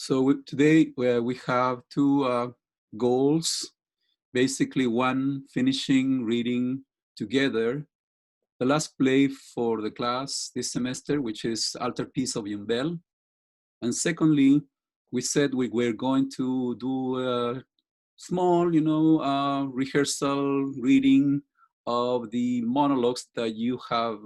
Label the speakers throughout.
Speaker 1: So today we have two goals. Basically, one, finishing reading together the last play for the class this semester, which is Altarpiece of Yumbel. And secondly, we said we were going to do a small, rehearsal reading of the monologues that you have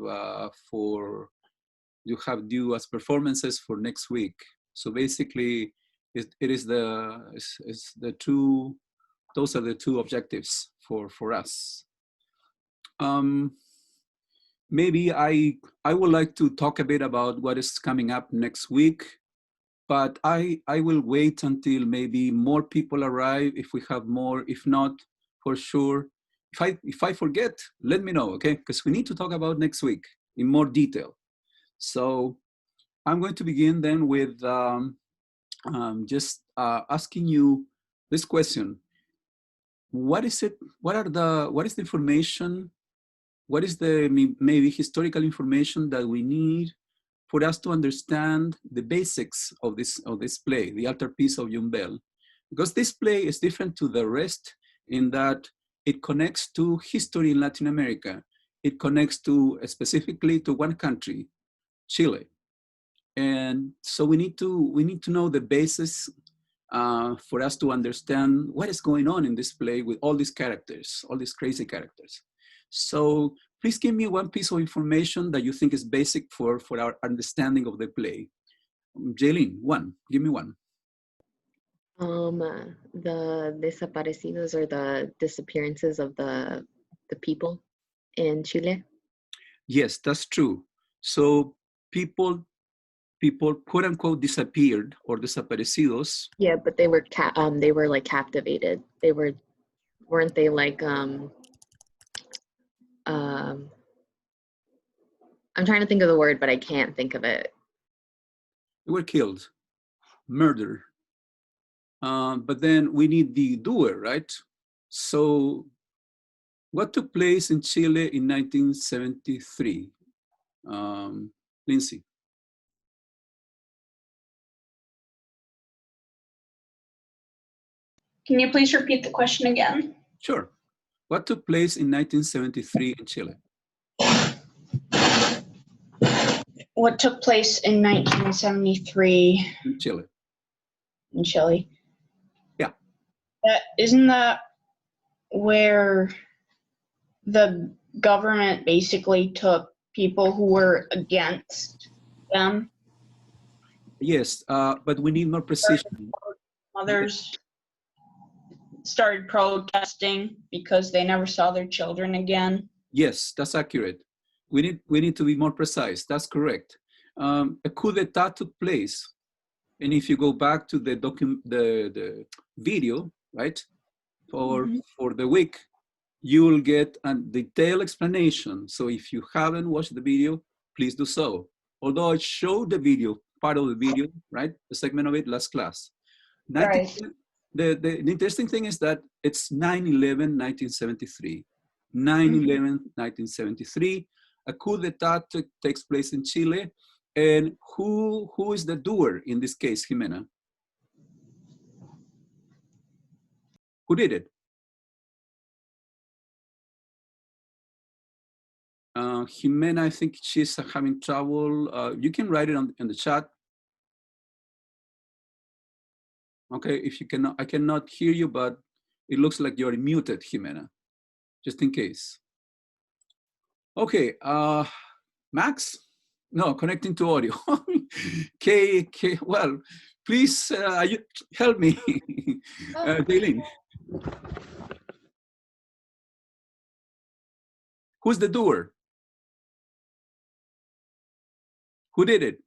Speaker 1: due as performances for next week. So basically, those are the two objectives for us. Maybe I would like to talk a bit about what is coming up next week, but I will wait until maybe more people arrive, if we have more. If not, for sure, if I forget, let me know, okay? Because we need to talk about next week in more detail. So I'm going to begin then with just asking you this question. What is it? What is the information? What is the maybe historical information that we need for us to understand the basics of this play, the Altarpiece of Yumbel? Because this play is different to the rest in that it connects to history in Latin America. It connects to specifically to one country, Chile. And so we need to know the basis for us to understand what is going on in this play with all these characters, all these crazy characters. So please give me one piece of information that you think is basic for our understanding of the play. Jaylene, give me one.
Speaker 2: The desaparecidos, or the disappearances of the people in Chile.
Speaker 1: Yes, that's true. So people quote unquote disappeared, or desaparecidos.
Speaker 2: Yeah, but they were like captivated. Weren't they like I'm trying to think of the word, but I can't think of it.
Speaker 1: They were killed, murder. But then we need the doer, right? So what took place in Chile in 1973? Lindsay.
Speaker 3: Can you please repeat the question again?
Speaker 1: Sure. What took place in 1973 in Chile?
Speaker 3: What took place in 1973
Speaker 1: in Chile?
Speaker 3: In Chile?
Speaker 1: Yeah.
Speaker 3: Isn't that where the government basically took people who were against them?
Speaker 1: Yes, but we need more precision.
Speaker 3: Mothers started protesting because they never saw their children again.
Speaker 1: Yes, that's accurate. We need to be more precise. That's correct. A coup d'etat took place, and if you go back to the video, right, for the week, you will get a detailed explanation. So if you haven't watched the video, please do so. Although I showed the video, part of the video, right, a segment of it last class.
Speaker 3: Right.
Speaker 1: The interesting thing is that it's 9/11, 1973. 9/11, 1973. A coup d'etat takes place in Chile. And who is the doer in this case, Jimena? Who did it? Jimena, I think she's having trouble. You can write it in the chat. Okay, if you cannot, I cannot hear you, but it looks like you're muted, Jimena, just in case. Okay, Max? No, connecting to audio. Okay, well, please help me. Jaylene. Who's the doer? Who did it?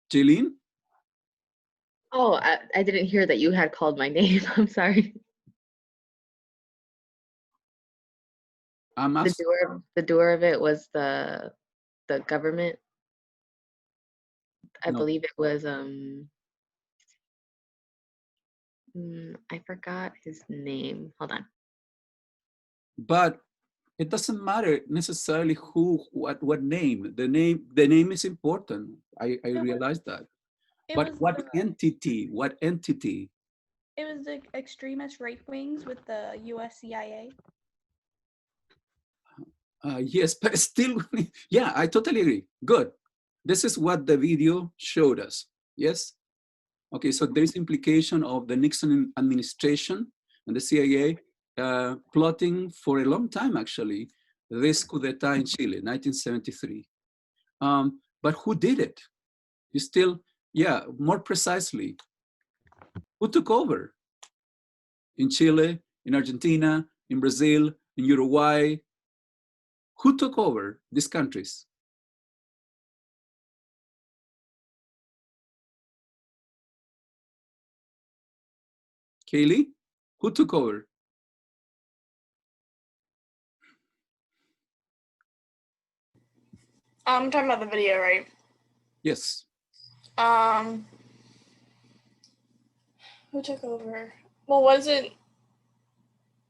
Speaker 1: Jaylene?
Speaker 2: Oh, I didn't hear that you had called my name. I'm sorry. The doer of it was the government. I believe it was I forgot his name. Hold on.
Speaker 1: But it doesn't matter necessarily who, what name. The name is important. I realize that. But what entity? What entity?
Speaker 4: It was the extremist right wings with the US CIA.
Speaker 1: Yes, but still, yeah, I totally agree. Good. This is what the video showed us. Yes. Okay, so there's implication of the Nixon administration and the CIA plotting for a long time, actually, this coup d'etat in Chile, 1973. But who did it? You still, yeah, more precisely, who took over? In Chile, in Argentina, in Brazil, in Uruguay? Who took over these countries? Kaylee, who took over?
Speaker 5: I'm talking about the video, right?
Speaker 1: Yes.
Speaker 5: Who took over? Well,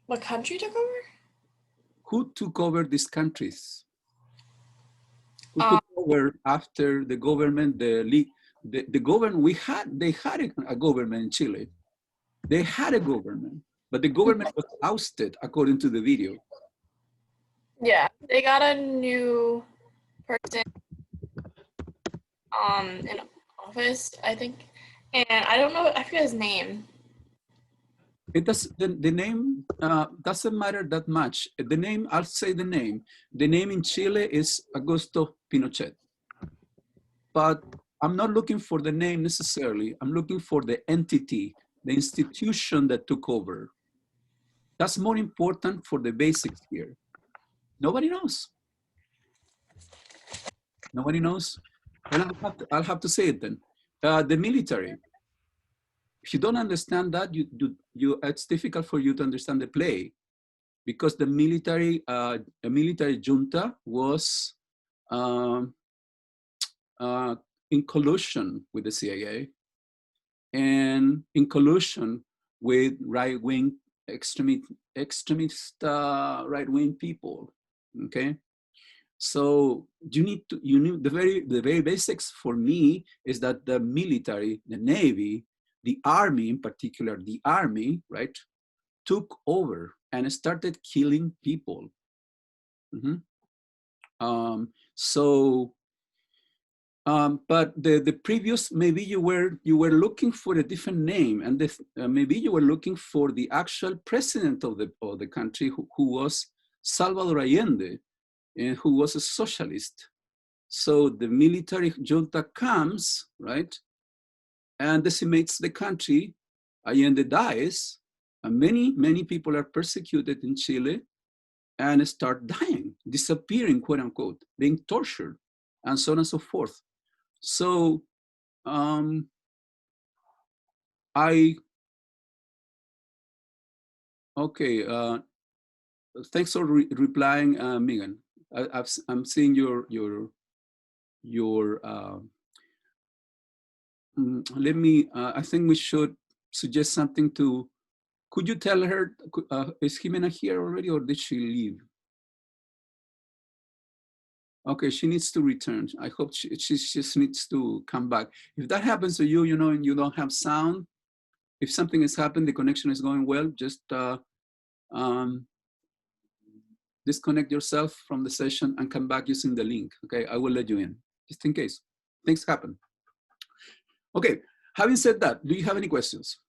Speaker 5: what country took over?
Speaker 1: Who took over these countries? Who took over after the government, the government, they had a government in Chile. They had a government, but the government was ousted according to the video.
Speaker 5: Yeah, they got a new person in office, I think. And I don't know, I forget his name.
Speaker 1: It does, the name doesn't matter that much. The name, I'll say the name. The name in Chile is Augusto Pinochet. But I'm not looking for the name necessarily. I'm looking for the entity, the institution that took over. That's more important for the basics here. Nobody knows. Nobody knows. And I'll have to say it then. The military. If you don't understand that, it's difficult for you to understand the play, because the military, a military junta was in collusion with the CIA and in collusion with right-wing extremist right-wing people. Okay, so you need the very basics for me is that the military, the Navy, the Army in particular, the Army, right, took over and started killing people. But the previous, maybe you were looking for a different name, and maybe you were looking for the actual president of the country, who was Salvador Allende, and who was a socialist. So the military junta comes, right, and decimates the country. Allende dies, and many people are persecuted in Chile and start dying, disappearing, quote unquote, being tortured, and so on and so forth. So okay, thanks for replying, Megan. I'm seeing your let me, I think we should suggest something to, could you tell her, is Jimena here already, or did she leave? Okay, she needs to return. I hope she just needs to come back. If that happens to you, and you don't have sound, if something has happened, the connection is going well, just disconnect yourself from the session and come back using the link. Okay, I will let you in, just in case things happen. Okay, having said that, do you have any questions?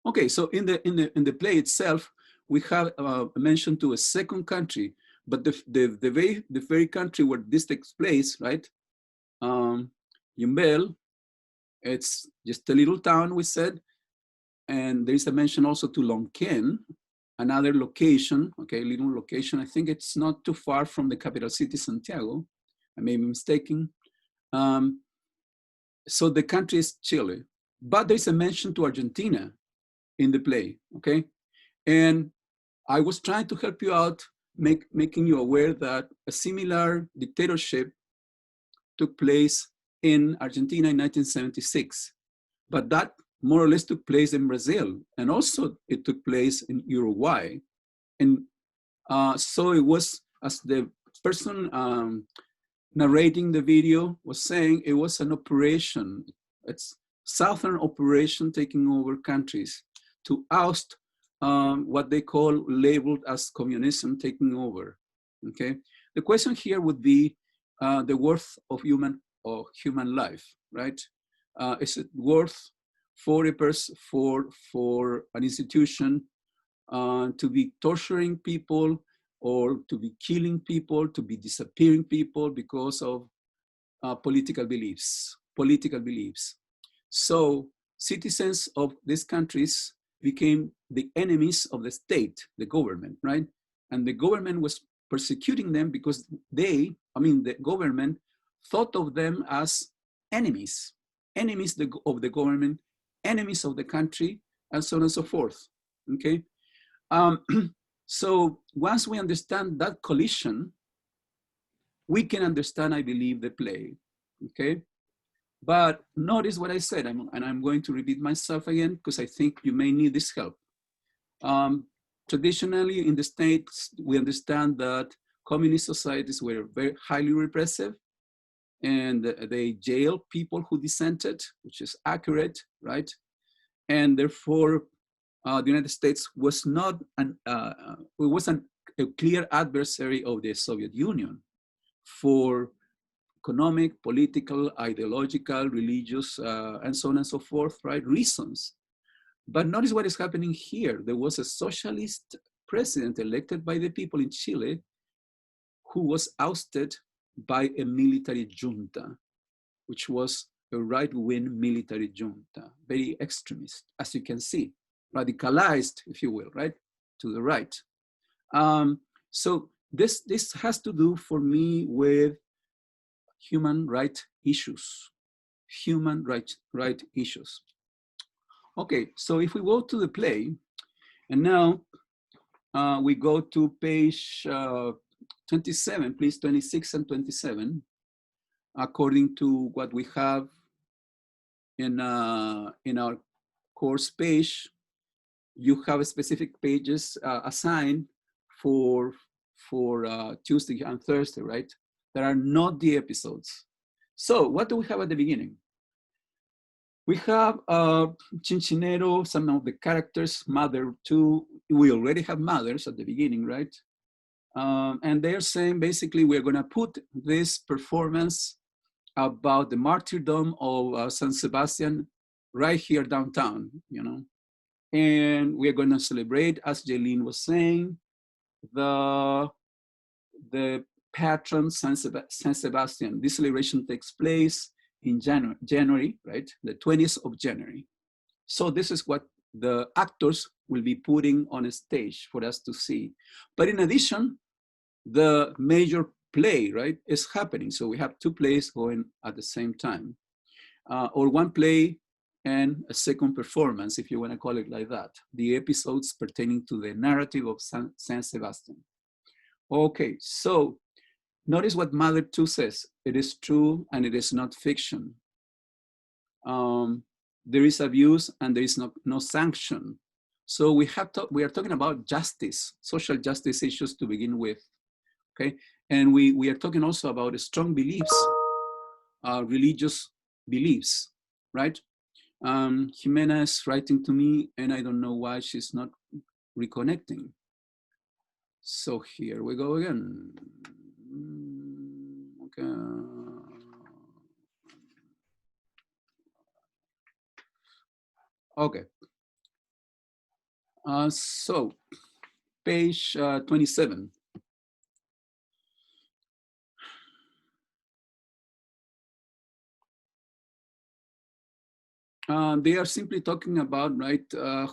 Speaker 1: Okay, so in the play itself, we have mentioned to a second country, but the very country where this takes place, right? Yumbel, it's just a little town, we said, and there is a mention also to Lonquén, another location, okay, little location. I think it's not too far from the capital city, Santiago. I may be mistaken. So the country is Chile, but there's a mention to Argentina in the play, okay? And I was trying to help you out, making you aware that a similar dictatorship took place in Argentina in 1976. But that more or less took place in Brazil, and also it took place in Uruguay. And so it was, as the person narrating the video was saying, it was an operation. It's Southern operation taking over countries to oust what they call labeled as communism taking over. Okay, the question here would be the worth of human life, right? Is it worth for a person, for an institution to be torturing people, or to be killing people, to be disappearing people because of political beliefs? So citizens of these countries became the enemies of the state, the government, right? And the government was persecuting them because the government thought of them as enemies of the government, enemies of the country, and so on and so forth, okay? So once we understand that collision, we can understand, I believe, the play, okay? But notice what I said, and I'm going to repeat myself again because I think you may need this help. Traditionally in the States, we understand that communist societies were very highly repressive, and they jailed people who dissented, which is accurate, right? And therefore, the United States was not a clear adversary of the Soviet Union for economic, political, ideological, religious, and so on and so forth, right, reasons. But notice what is happening here. There was a socialist president elected by the people in Chile who was ousted by a military junta, which was a right-wing military junta, very extremist, as you can see, radicalized, if you will, right, to the right. So this has to do for me with human rights issues, issues. Okay, so if we go to the play, and now we go to page 27, please, 26 and 27, according to what we have in our course page. You have specific pages assigned for Tuesday and Thursday, right? That are not the episodes. So what do we have at the beginning? We have Cinchinero, some of the characters, mother too. We already have mothers at the beginning, right? And they're saying basically we're gonna put this performance about the martyrdom of San Sebastian right here downtown, you know? And we're gonna celebrate, as Jaylene was saying, the patron San Sebastian. This celebration takes place in January, right? The 20th of January. So this is what the actors will be putting on a stage for us to see. But in addition, the major play, right, is happening. So we have two plays going at the same time, or one play and a second performance, if you want to call it like that. The episodes pertaining to the narrative of San Sebastian. Okay, so notice what Mother 2 says. It is true and it is not fiction. There is abuse and there is no sanction. So we are talking about justice, social justice issues to begin with, okay? And we are talking also about strong beliefs, religious beliefs, right? Jimena is writing to me and I don't know why she's not reconnecting. So here we go again. Okay. Okay. So page 27. They are simply talking about, right,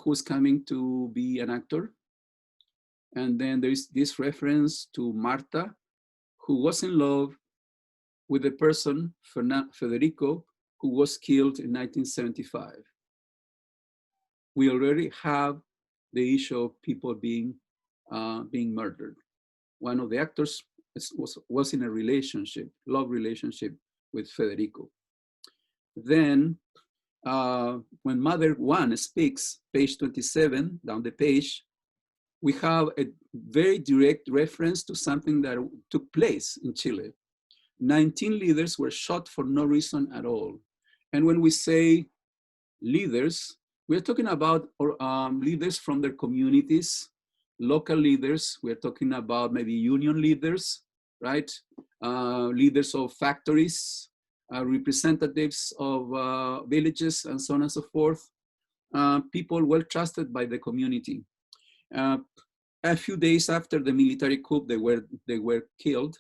Speaker 1: who's coming to be an actor. And then there is this reference to Marta, who was in love with the person, Federico, who was killed in 1975. We already have the issue of people being murdered. One of the actors was in a relationship, love relationship with Federico. Then when Mother 1 speaks, page 27, down the page, we have a very direct reference to something that took place in Chile. 19 leaders were shot for no reason at all. And when we say leaders, we're talking about leaders from their communities, local leaders. We're talking about maybe union leaders, right? Leaders of factories, representatives of villages, and so on and so forth. People well trusted by the community. A few days after the military coup, they were killed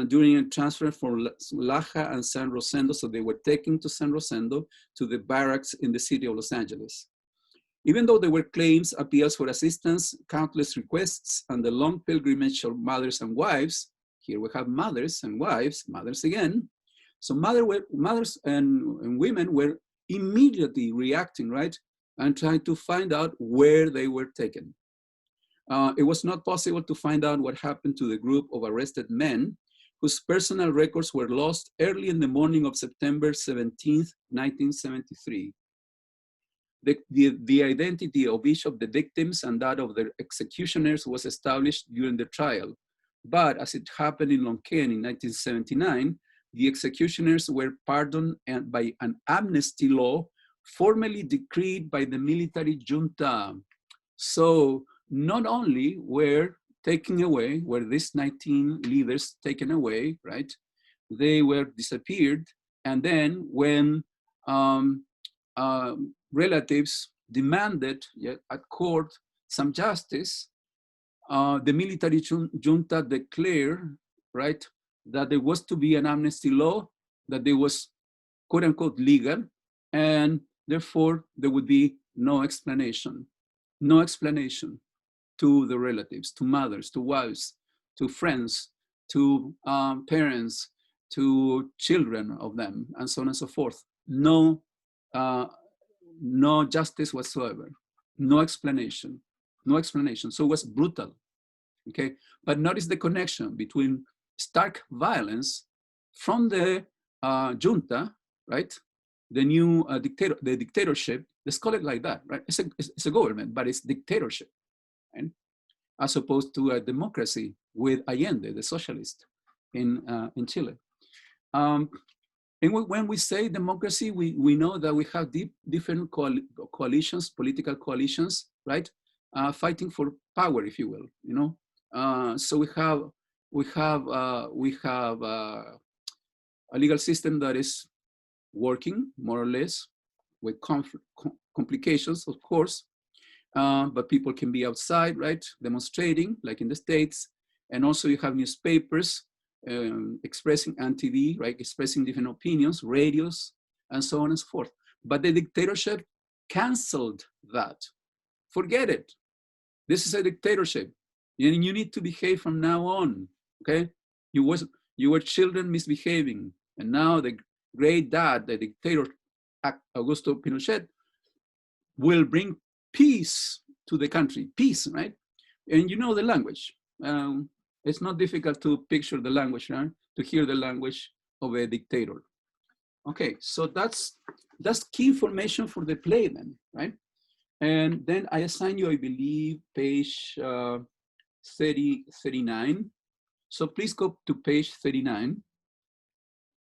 Speaker 1: during a transfer from Laja and San Rosendo. So they were taken to San Rosendo to the barracks in the city of Los Angeles. Even though there were claims, appeals for assistance, countless requests, and the long pilgrimage of mothers and wives, here we have mothers and wives, mothers again. So mothers and women were immediately reacting, right? And trying to find out where they were taken. It was not possible to find out what happened to the group of arrested men whose personal records were lost early in the morning of September 17th, 1973. The identity of each of the victims and that of their executioners was established during the trial. But as it happened in Lonquén in 1979, the executioners were pardoned by an amnesty law formally decreed by the military junta. So not only were these 19 leaders taken away, right? They were disappeared. And then when relatives demanded at court some justice, the military junta declared, right, that there was to be an amnesty law, that there was quote unquote legal, and therefore there would be no explanation to the relatives, to mothers, to wives, to friends, to parents, to children of them, and so on and so forth. No justice whatsoever, no explanation. So it was brutal, okay? But notice the connection between stark violence from the junta, right? The new dictatorship, let's call it like that, right? It's a government, but it's dictatorship, right? As opposed to a democracy with Allende, the socialist in Chile. And when we say democracy, we know that we have different coalitions, political coalitions, right? Fighting for power, if you will, you know. So we have a legal system that is working more or less with complications, of course, but people can be outside, right, demonstrating, like in the States, and also you have newspapers expressing, and TV, right, expressing different opinions, radios, and so on and so forth. But the dictatorship canceled that. Forget it. This is a dictatorship, and you need to behave from now on. Okay, you were children misbehaving, and now the great dad, the dictator Augusto Pinochet, will bring peace to the country. Peace, right? And you know the language. It's not difficult to picture the language, right? To hear the language of a dictator. Okay, so that's key information for the play then, right? And then I assign you, I believe, page 39. So please go to page 39.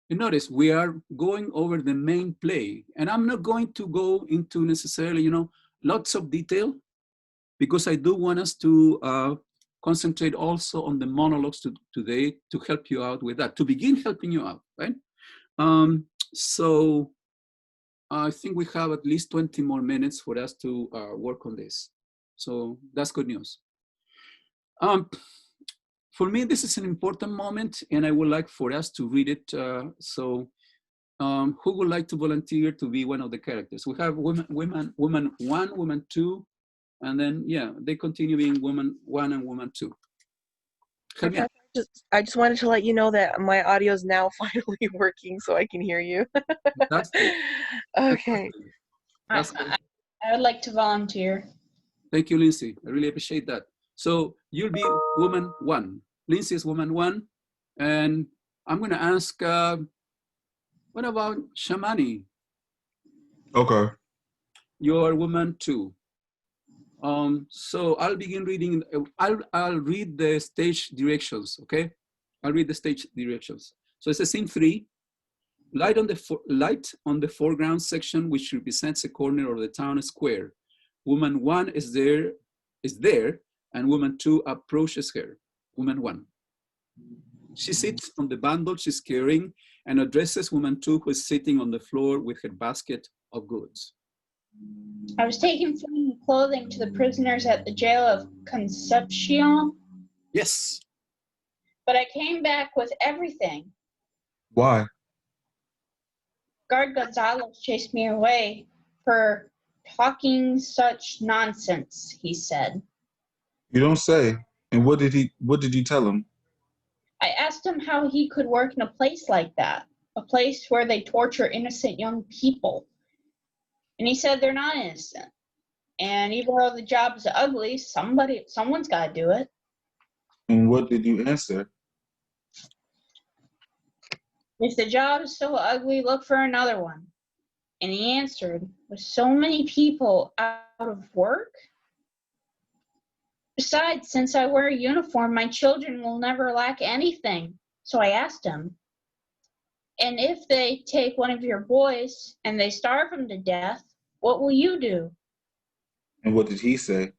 Speaker 1: You notice we are going over the main play, and I'm not going to go into necessarily, you know, lots of detail, because I do want us to concentrate also on the monologues today to help you out with that, to begin helping you out, right? So I think we have at least 20 more minutes for us to work on this. So that's good news. For me, this is an important moment, and I would like for us to read it. So who would like to volunteer to be one of the characters? We have woman 1, woman 2, and then, yeah, they continue being woman 1 and woman 2.
Speaker 6: I just wanted to let you know that my audio is now finally working, so I can hear you.
Speaker 1: That's good.
Speaker 6: Okay.
Speaker 1: That's good.
Speaker 3: I would like to volunteer.
Speaker 1: Thank you, Lindsay. I really appreciate that. So you'll be woman 1. Lindsay is woman 1. And I'm going to ask, what about Shamani?
Speaker 7: Okay.
Speaker 1: You're woman 2. So I'll begin reading. I'll read the stage directions. Okay, I'll read the stage directions. So it's a scene 3. Light on the foreground section, which represents a corner of the town square. Woman 1 is there, and woman 2 approaches her. Woman 1. She sits on the bundle she's carrying and addresses woman 2, who is sitting on the floor with her basket of goods.
Speaker 3: I was taking food and clothing to the prisoners at the jail of Concepcion,
Speaker 1: Yes.
Speaker 3: but I came back with everything.
Speaker 7: Why?
Speaker 3: Guard Gonzalez chased me away for talking such nonsense, he said.
Speaker 7: You don't say. And what did you tell him?
Speaker 3: I asked him how he could work in a place like that, a place where they torture innocent young people. And he said they're not innocent. And even though the job is ugly, someone's got to do it.
Speaker 7: And what did you answer?
Speaker 3: If the job is so ugly, look for another one. And he answered, with so many people out of work? Besides, since I wear a uniform, my children will never lack anything. So I asked him, and if they take one of your boys and they starve him to death, what will you do?
Speaker 7: And what did he say?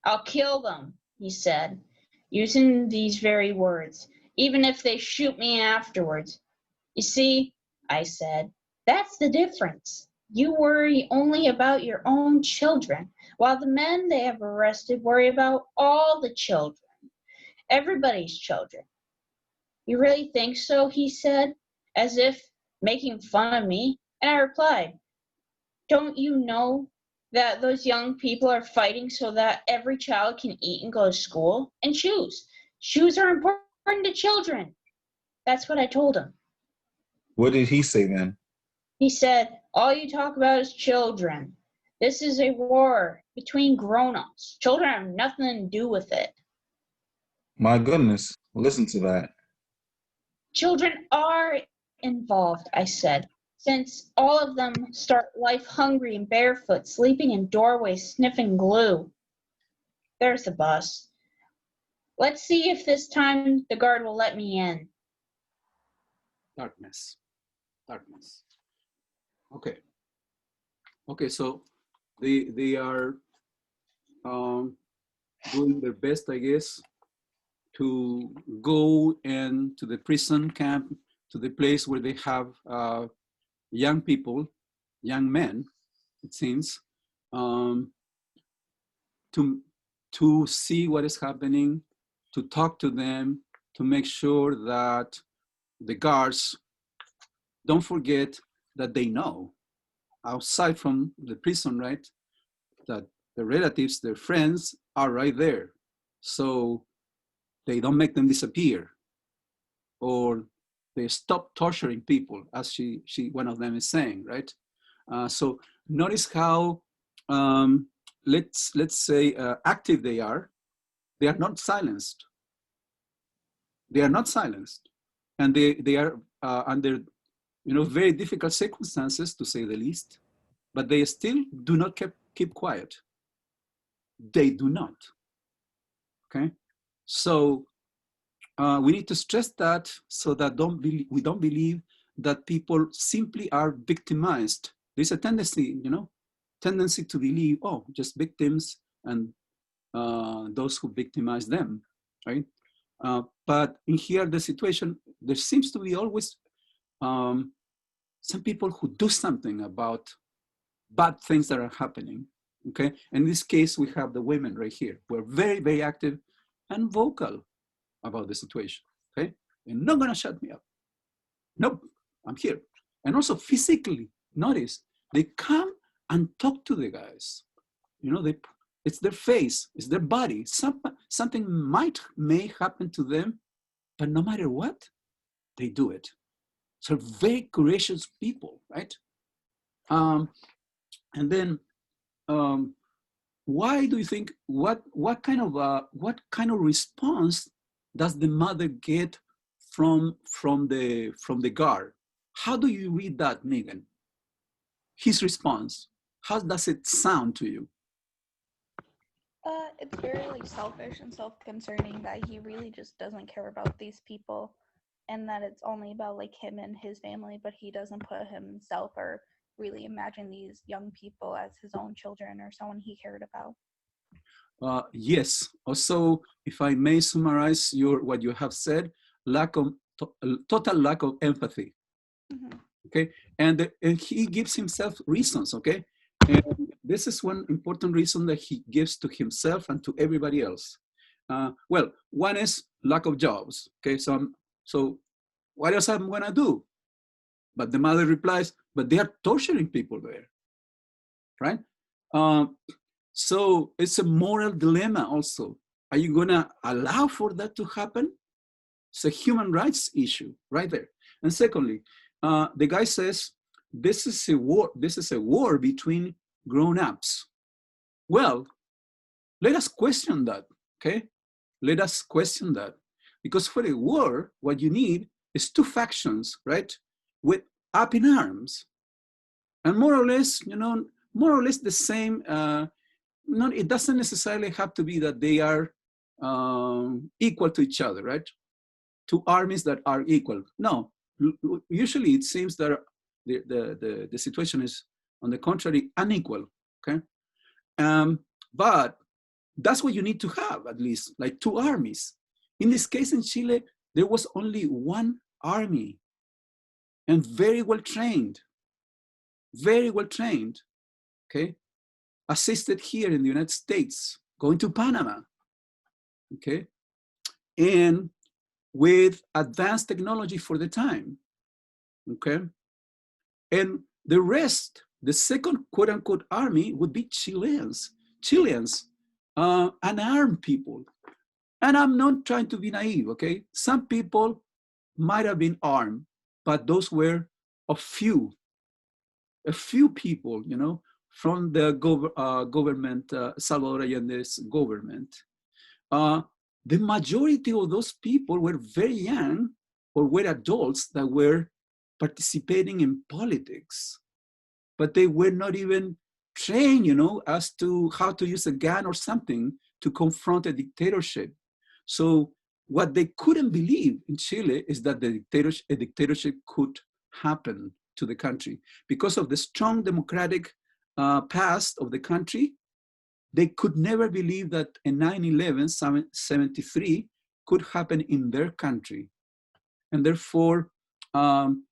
Speaker 3: I'll kill them, he said, using these very words, even if they shoot me afterwards. You see, I said, that's the difference. You worry only about your own children, while the men they have arrested worry about all the children, everybody's children. You really think so, he said, as if making fun of me, and I replied, don't you know that those young people are fighting so that every child can eat and go to school? And shoes. Shoes are important to children. That's what I told him.
Speaker 7: What did he say then?
Speaker 3: He said, all you talk about is children. This is a war between grown-ups. Children have nothing to do with it.
Speaker 7: My goodness, listen to that.
Speaker 3: Children are involved, I said, since all of them start life hungry and barefoot, sleeping in doorways, sniffing glue. There's the bus. Let's see if this time the guard will let me in.
Speaker 1: Darkness. Okay, so they are doing their best, I guess, to go and to the prison camp, to the place where they have young people, young men, it seems, to see what is happening, to talk to them, to make sure that the guards don't forget that they know, outside from the prison, right, that the relatives, their friends are right there. So they don't make them disappear, or they stop torturing people, as one of them is saying, right? So notice how, let's say, active they are. They are not silenced. They are not silenced, and they are under, very difficult circumstances, to say the least. But they still do not keep quiet. They do not. Okay, so we need to stress that, so that we don't believe that people simply are victimized. There's a tendency, to believe, oh, just victims and those who victimize them, right? But in here, the situation, there seems to be always some people who do something about bad things that are happening, okay? In this case, we have the women right here who are very, very active and vocal about the situation, okay? You're not gonna shut me up. Nope, I'm here. And also physically, notice, they come and talk to the guys. It's their face, it's their body. Something may happen to them, but no matter what, they do it. So very courageous people, right? And then, why do you think, what kind of response does the mother get from the guard? How do you read that, Megan? his response? How does it sound to you?
Speaker 4: It's very like selfish and self-concerning that he really just doesn't care about these people, and that it's only about like him and his family, but he doesn't put himself or really imagine these young people as his own children or someone he cared about.
Speaker 1: Yes. Also, if I may summarize what you have said, total lack of empathy.
Speaker 4: Mm-hmm.
Speaker 1: Okay, and he gives himself reasons. Okay, and this is one important reason that he gives to himself and to everybody else. Well, one is lack of jobs. Okay, so what else I'm gonna do? But the mother replies, but they are torturing people there, right? So it's a moral dilemma also. Are you gonna allow for that to happen? It's a human rights issue right there. And secondly, the guy says, this is a war between grown-ups. Well, let us question that, okay? Let us question that. Because for a war, what you need is two factions, right? With up in arms. And more or less, more or less the same, it doesn't necessarily have to be that they are equal to each other, right? Two armies that are equal. No, usually it seems that the situation is, on the contrary, unequal, okay? But that's what you need to have, at least, like two armies. In this case in Chile, there was only one army, and very well trained, okay? Assisted here in the United States, going to Panama, okay? And with advanced technology for the time, okay? And the rest, the second quote unquote army would be Chileans, unarmed people. And I'm not trying to be naive, okay? Some people might have been armed, but those were a few people, from the government, Salvador Allende's government. The majority of those people were very young or were adults that were participating in politics, but they were not even trained, as to how to use a gun or something to confront a dictatorship. So what they couldn't believe in Chile is that a dictatorship could happen to the country. Because of the strong democratic past of the country, they could never believe that a 9/11, 73 could happen in their country. And therefore,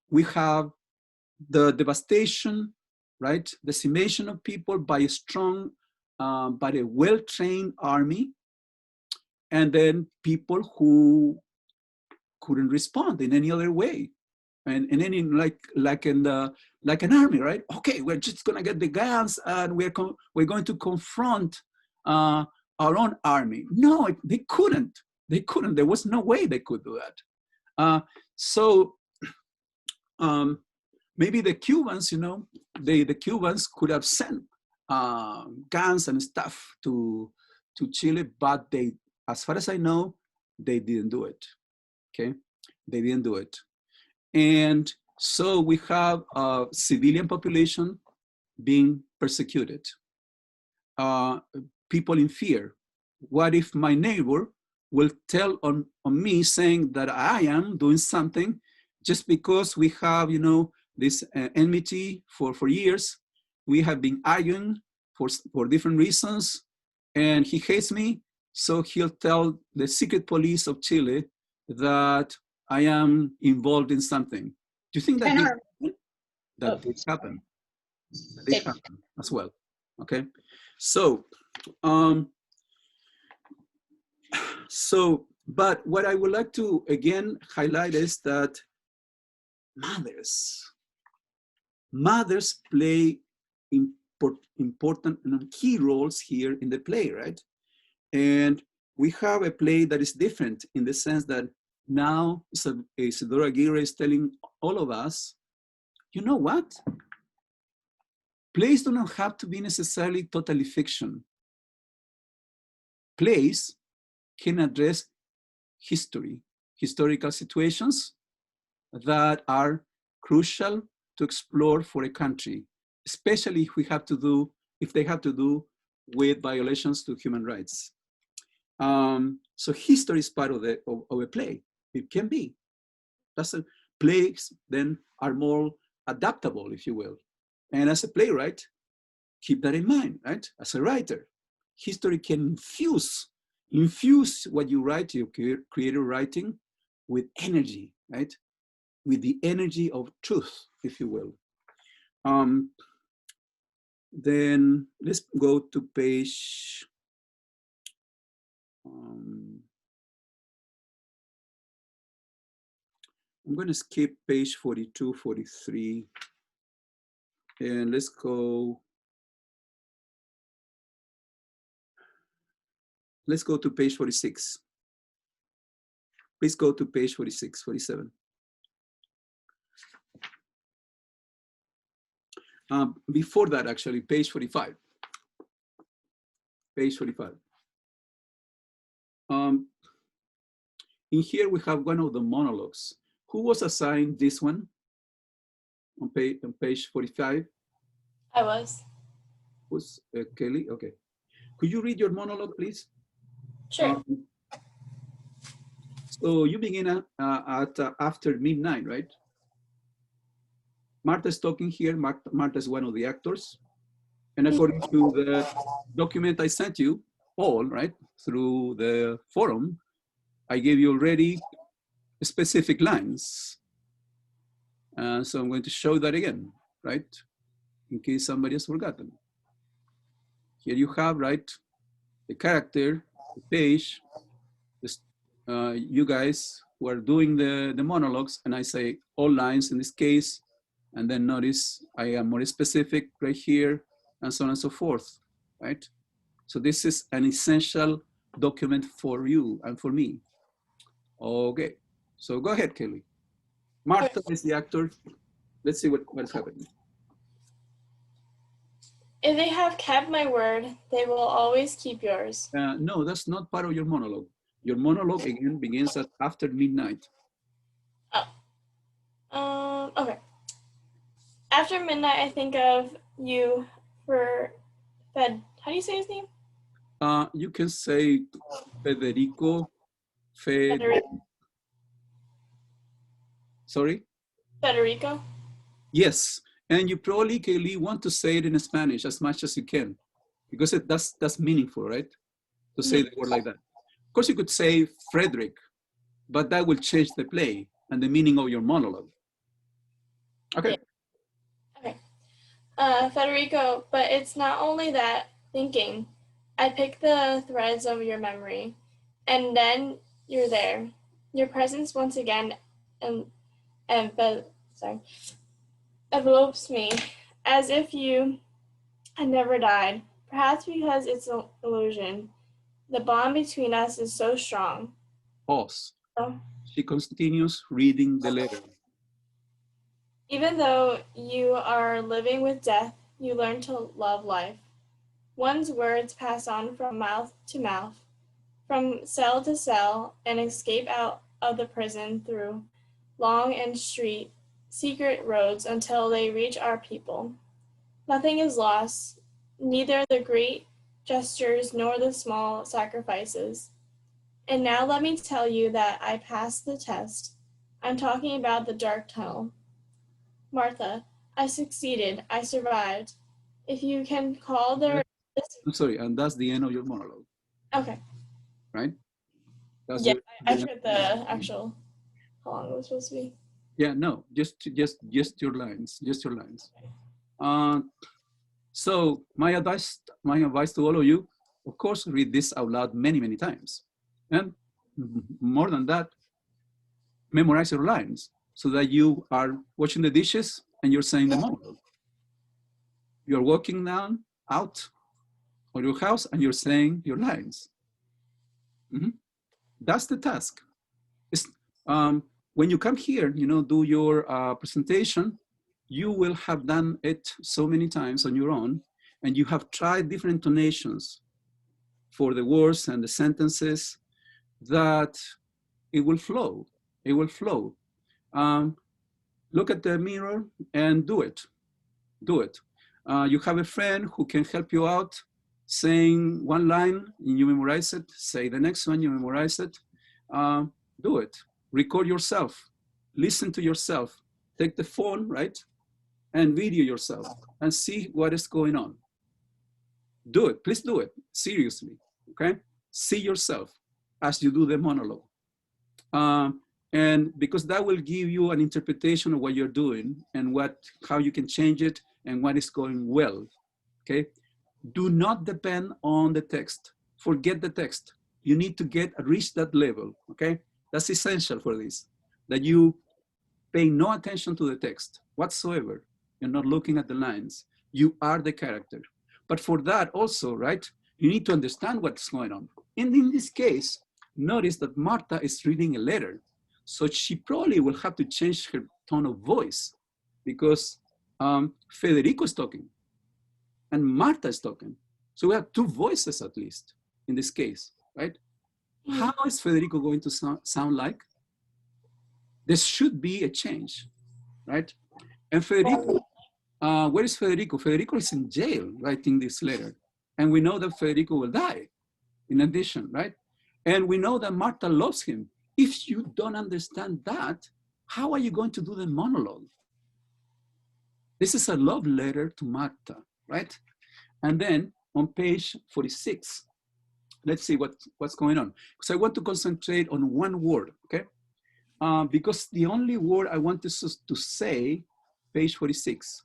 Speaker 1: we have the devastation, right? Decimation of people by a strong, by a well-trained army, and then people who couldn't respond in any other way. And any like an army, right? Okay, we're just gonna get the guns and we're going to confront our own army. No, they couldn't. There was no way they could do that. So maybe the Cubans, the Cubans could have sent guns and stuff to Chile, but they, as far as I know, they didn't do it. Okay, they didn't do it. And so we have a civilian population being persecuted. People in fear. What if my neighbor will tell on me saying that I am doing something just because we have, this enmity for years? We have been arguing for different reasons, and he hates me, so he'll tell the secret police of Chile that I am involved in something. Do you think that this happened? That this happened as well. Okay, so but what I would like to again highlight is that mothers play important and key roles here in the play, right? And we have a play that is different in the sense that now Isidora Aguirre is telling all of us, you know what? Plays do not have to be necessarily totally fiction. Plays can address historical situations that are crucial to explore for a country. especially if they have to do with violations to human rights. So history is part of a play. It can be. Plays then are more adaptable, if you will. And as a playwright, keep that in mind, right? As a writer, history can infuse what you write, your creative writing, with energy, right? With the energy of truth, if you will. Then let's go to page. I'm going to skip page 42, 43, and let's go to page 46. Please go to page 46, 47. Before that, actually, page 45. Page 45. In here, we have one of the monologues. Who was assigned this one on page 45?
Speaker 5: I was.
Speaker 1: Was Kelly? Okay. Could you read your monologue, please?
Speaker 5: Sure.
Speaker 1: So you begin at after midnight, right? Martha's talking here. Martha's one of the actors. And according to the document I sent you all, right, through the forum, I gave you already specific lines. So I'm going to show that again, right? In case somebody has forgotten. Here you have, right, the character, the page, you guys who are doing the monologues, and I say all lines in this case, and then notice I am more specific right here, and so on and so forth, right? So this is an essential document for you and for me. Okay, so go ahead, Kelly. Martha is the actor. Let's see what's happening.
Speaker 5: If they have kept my word, they will always keep yours.
Speaker 1: No, that's not part of your monologue. Your monologue again begins at after midnight.
Speaker 5: Oh. Okay. After midnight, I think of you for Fed. How do you say his name?
Speaker 1: You can say Federico. Sorry?
Speaker 5: Federico.
Speaker 1: Yes, and you probably, Kelly, want to say it in Spanish as much as you can, because that's meaningful, right? To say the word like that. Of course, you could say Frederick, but that will change the play and the meaning of your monologue. Okay.
Speaker 5: Yeah. Okay. Federico, but it's not only that thinking. I pick the threads of your memory, and then you're there. Your presence once again envelopes me as if you had never died, perhaps because it's an illusion. The bond between us is so strong.
Speaker 1: Pause. She continues reading the letter.
Speaker 5: Even though you are living with death, you learn to love life. One's words pass on from mouth to mouth, from cell to cell, and escape out of the prison through long and secret roads until they reach our people. Nothing is lost, neither the great gestures nor the small sacrifices. And now let me tell you that I passed the test. I'm talking about the dark tunnel. Martha, I succeeded. I survived. If you can call there...
Speaker 1: I'm sorry, and that's the end of your monologue.
Speaker 5: Okay.
Speaker 1: Right? That's
Speaker 5: yeah, I forget the actual, how long it was supposed to be.
Speaker 1: Yeah, no, just your lines, just your lines. So my advice to all of you, of course, read this out loud many, many times. And more than that, memorize your lines so that you are washing the dishes and you're saying the monologue. You're walking out of your house and you're saying your lines. That's the task. When you come here, do your presentation, you will have done it so many times on your own, and you have tried different intonations for the words and the sentences that it will flow. It will flow. Look at the mirror and do it. Do it. You have a friend who can help you out saying one line and you memorize it, say the next one, you memorize it. Do it. Record yourself. Listen to yourself. Take the phone, right? And video yourself and see what is going on. Do it. Please do it. Seriously. Okay? See yourself as you do the monologue. And because that will give you an interpretation of what you're doing and how you can change it and what is going well. Okay? Do not depend on the text. Forget the text. You need to reach that level. Okay? That's essential for this. That you pay no attention to the text whatsoever. You're not looking at the lines. You are the character. But for that also, right, you need to understand what's going on. And in this case, notice that Marta is reading a letter. So she probably will have to change her tone of voice because Federico is talking and Marta is talking. So we have two voices at least in this case, right? How is Federico going to sound like? There should be a change, right? And Federico, where is Federico? Federico is in jail writing this letter. And we know that Federico will die in addition, right? And we know that Marta loves him. If you don't understand that, how are you going to do the monologue? This is a love letter to Marta, right? And then on page 46, let's see what's going on. Because I want to concentrate on one word, okay? Because the only word I want to say, page 46,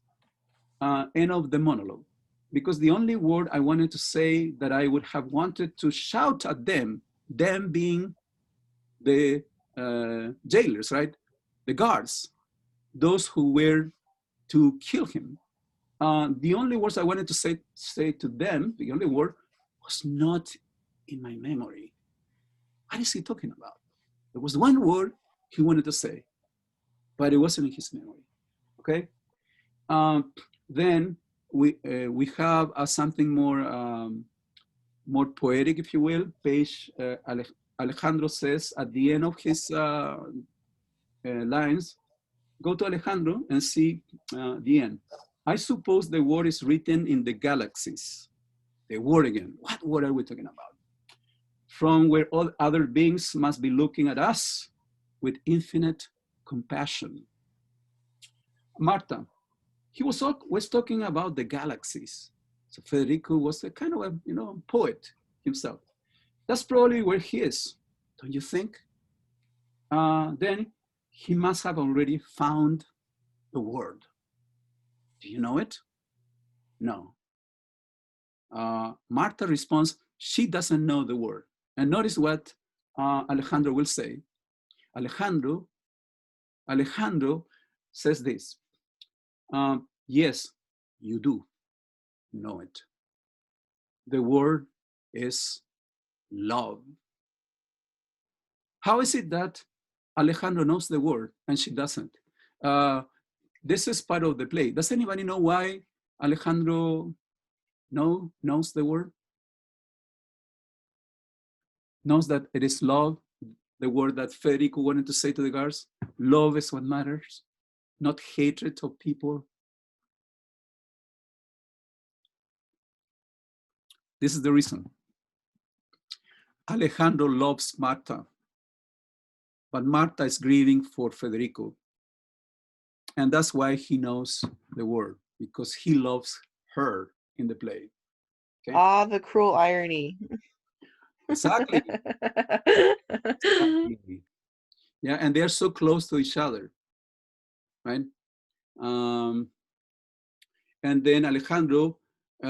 Speaker 1: end of the monologue. Because the only word I wanted to say that I would have wanted to shout at them being the jailers, right? The guards, those who were to kill him. The only words I wanted to say to them, the only word was not in my memory. What is he talking about? There was one word he wanted to say, but it wasn't in his memory, okay? Then we have something more poetic, if you will. Page, Alejandro says at the end of his lines, go to Alejandro and see the end. I suppose the word is written in the galaxies. The word again, what word are we talking about? From where all other beings must be looking at us with infinite compassion. Marta, he was talking about the galaxies. So Federico was a kind of a poet himself. That's probably where he is, don't you think? Then he must have already found the word. Do you know it? No. Marta responds, she doesn't know the word. And notice what Alejandro will say. Alejandro says this. Yes, you do know it. The word is love. How is it that Alejandro knows the word and she doesn't? This is part of the play. Does anybody know why Alejandro knows the word? Knows that it is love, the word that Federico wanted to say to the guards. Love is what matters, not hatred of people. This is the reason. Alejandro loves Marta, but Marta is grieving for Federico. And that's why he knows the word, because he loves her in the play. Okay?
Speaker 6: Ah, the cruel irony.
Speaker 1: Exactly. Exactly. Yeah, and they're so close to each other, right? And then Alejandro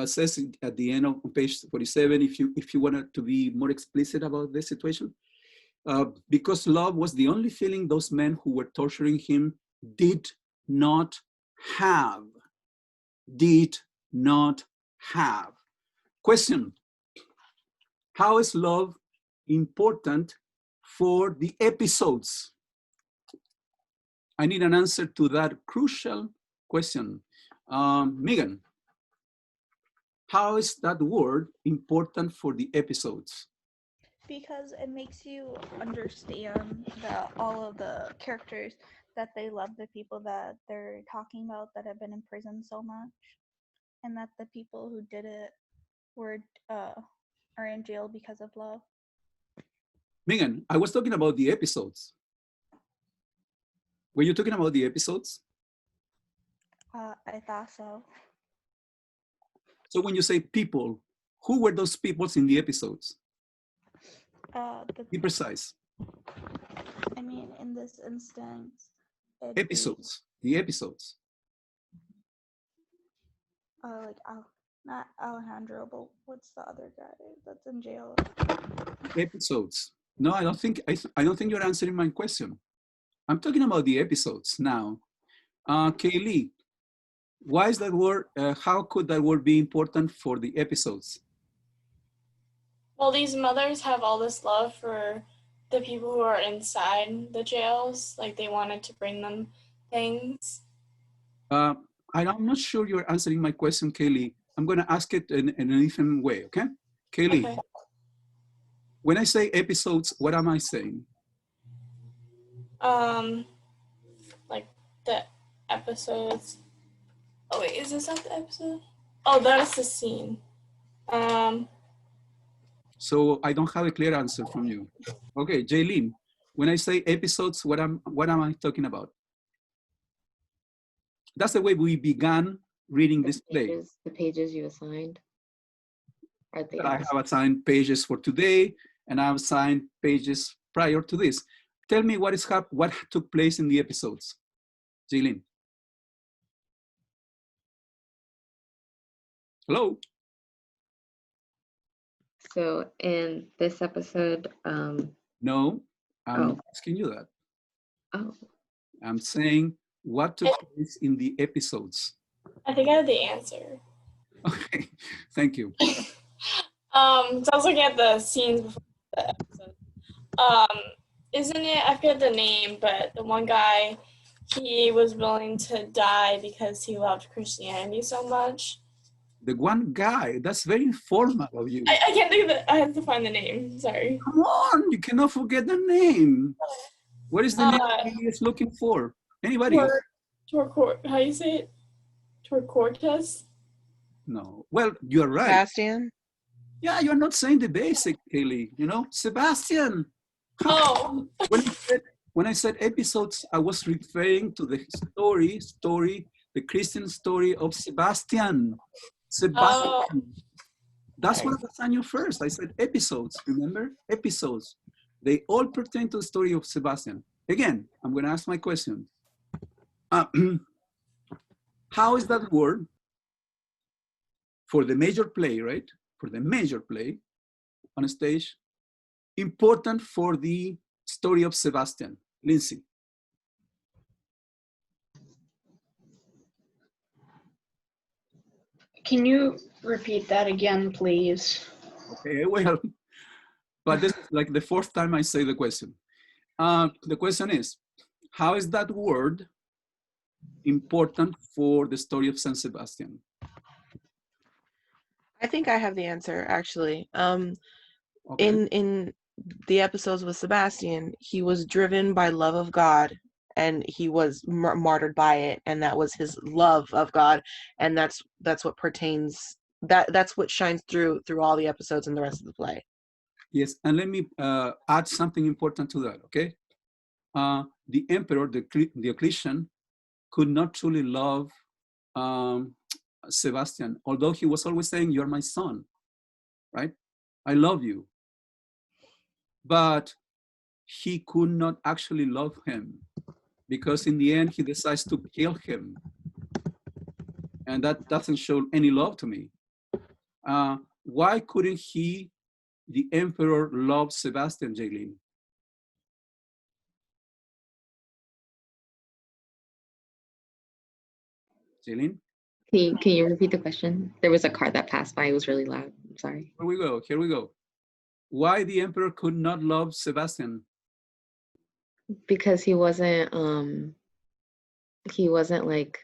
Speaker 1: says at the end of page 47, if you wanted to be more explicit about this situation, because love was the only feeling those men who were torturing him did not have. Did not have. Question: how is love important for the episodes? I need an answer to that crucial question. Megan, how is that word important for the episodes?
Speaker 4: Because it makes you understand that all of the characters, that they love the people that they're talking about that have been in prison so much. and that the people who did it were are in jail because of love.
Speaker 1: Megan, I was talking about the episodes. Were you talking about the episodes?
Speaker 4: I thought so.
Speaker 1: So when you say people, who were those peoples in the episodes? Be precise.
Speaker 4: I mean, in this instance,
Speaker 1: Episodes, the episodes.
Speaker 4: Like not Alejandro, but what's the other guy that's in jail?
Speaker 1: Episodes. No, I don't think you're answering my question. I'm talking about the episodes now. Kaylee, why is that word? How could that word be important for the episodes?
Speaker 5: Well, these mothers have all this love for the people who are inside the jails. Like they wanted to bring them things.
Speaker 1: I'm not sure you're answering my question, Kaylee. I'm going to ask it in a different way, okay? Kaylee,
Speaker 5: Okay.
Speaker 1: when I say episodes, what am I saying?
Speaker 5: Like the episodes. Oh wait, is this not the episode? Oh, that is the scene.
Speaker 1: So I don't have a clear answer from you. Okay, Jaylene, when I say episodes, what am I talking about? That's the way we began reading this play.
Speaker 2: The pages you assigned.
Speaker 1: I have assigned pages for today, and I have assigned pages prior to this. Tell me what took place in the episodes, Jaylene. Hello.
Speaker 2: So in this episode,
Speaker 1: No, I'm not asking you that.
Speaker 2: Oh.
Speaker 1: I'm saying what took place in the episodes.
Speaker 5: I think I have the answer.
Speaker 1: Okay, thank you.
Speaker 5: So I was looking at the scenes before the episode. Isn't it, I forget the name, but the one guy, he was willing to die because he loved Christianity so much.
Speaker 1: The one guy, that's very informal of you.
Speaker 5: I can't think of I have to find the name, sorry.
Speaker 1: Come on, you cannot forget the name. What is the name he is looking for? Anybody?
Speaker 5: How you say it? Torquatus?
Speaker 1: No. Well, you're right.
Speaker 6: Sebastian?
Speaker 1: Yeah, you're not saying the basic, Kaylee. You know, Sebastian.
Speaker 5: Oh.
Speaker 1: When I said episodes, I was referring to the story, the Christian story of Sebastian. Sebastian. That's what I assigned you first. I said episodes, remember? Episodes. They all pertain to the story of Sebastian. Again, I'm going to ask my question. How is that word for the major play, right? For the major play on a stage, important for the story of Sebastian? Lindsay.
Speaker 3: Can you repeat that again, please?
Speaker 1: Okay, well, but this is like the fourth time I say the question. The question is, how is that word important for the story of San Sebastian?
Speaker 6: I think I have the answer, actually.
Speaker 1: Okay.
Speaker 6: In the episodes with Sebastian, he was driven by love of God, and he was martyred by it, and that was his love of God, and that's what pertains. That's what shines through all the episodes and the rest of the play.
Speaker 1: Yes, and let me add something important to that. Okay, the emperor, Diocletian, could not truly love Sebastian, although he was always saying, "You're my son, right? I love you." But he could not actually love him, because in the end he decides to kill him, and that doesn't show any love to me. Why couldn't the emperor, love Sebastian, Jaylene? Jaylene?
Speaker 2: Can you repeat the question? There was a car that passed by. It was really loud. I'm sorry.
Speaker 1: Here we go. Why the emperor could not love Sebastian?
Speaker 2: Because he wasn't like,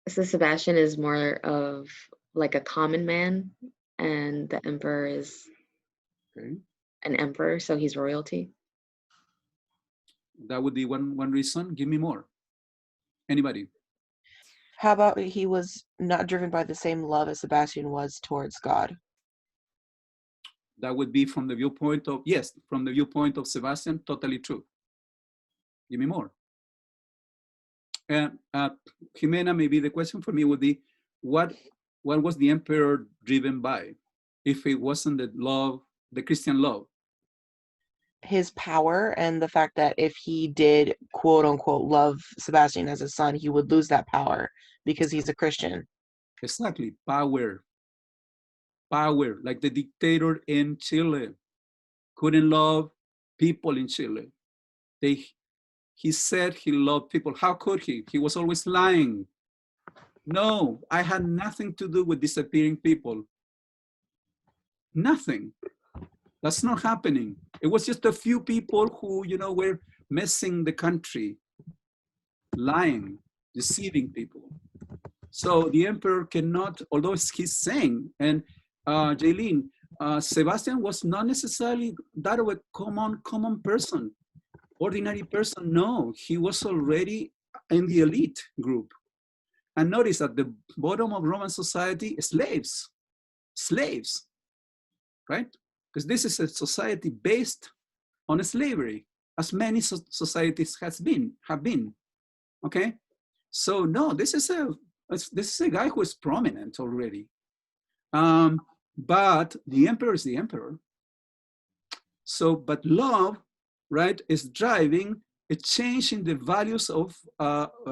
Speaker 2: so Sebastian is more of like a common man, and the emperor is an emperor, so he's royalty.
Speaker 1: That would be one reason. Give me more. Anybody?
Speaker 6: How about he was not driven by the same love as Sebastian was towards God?
Speaker 1: That would be from the viewpoint of, yes, from the viewpoint of Sebastian, totally true. Give me more. And Jimena, maybe the question for me would be, what was the emperor driven by if it wasn't the love, the Christian love?
Speaker 6: His power, and the fact that if he did quote unquote love Sebastian as a son, he would lose that power because he's a Christian.
Speaker 1: Exactly, power. Power, like the dictator in Chile couldn't love people in Chile. He said he loved people. How could he? He was always lying. No, I had nothing to do with disappearing people. Nothing. That's not happening. It was just a few people who, you know, were messing the country, lying, deceiving people. So the emperor cannot, although he's saying, and Jaylene, Sebastian was not necessarily that of a common person, ordinary person. No, he was already in the elite group. And notice at the bottom of Roman society, slaves, right? Because this is a society based on slavery, as many societies have been. Okay, so no, this is a guy who is prominent already. But the emperor is the emperor. So, but love, right, is driving a change in the values of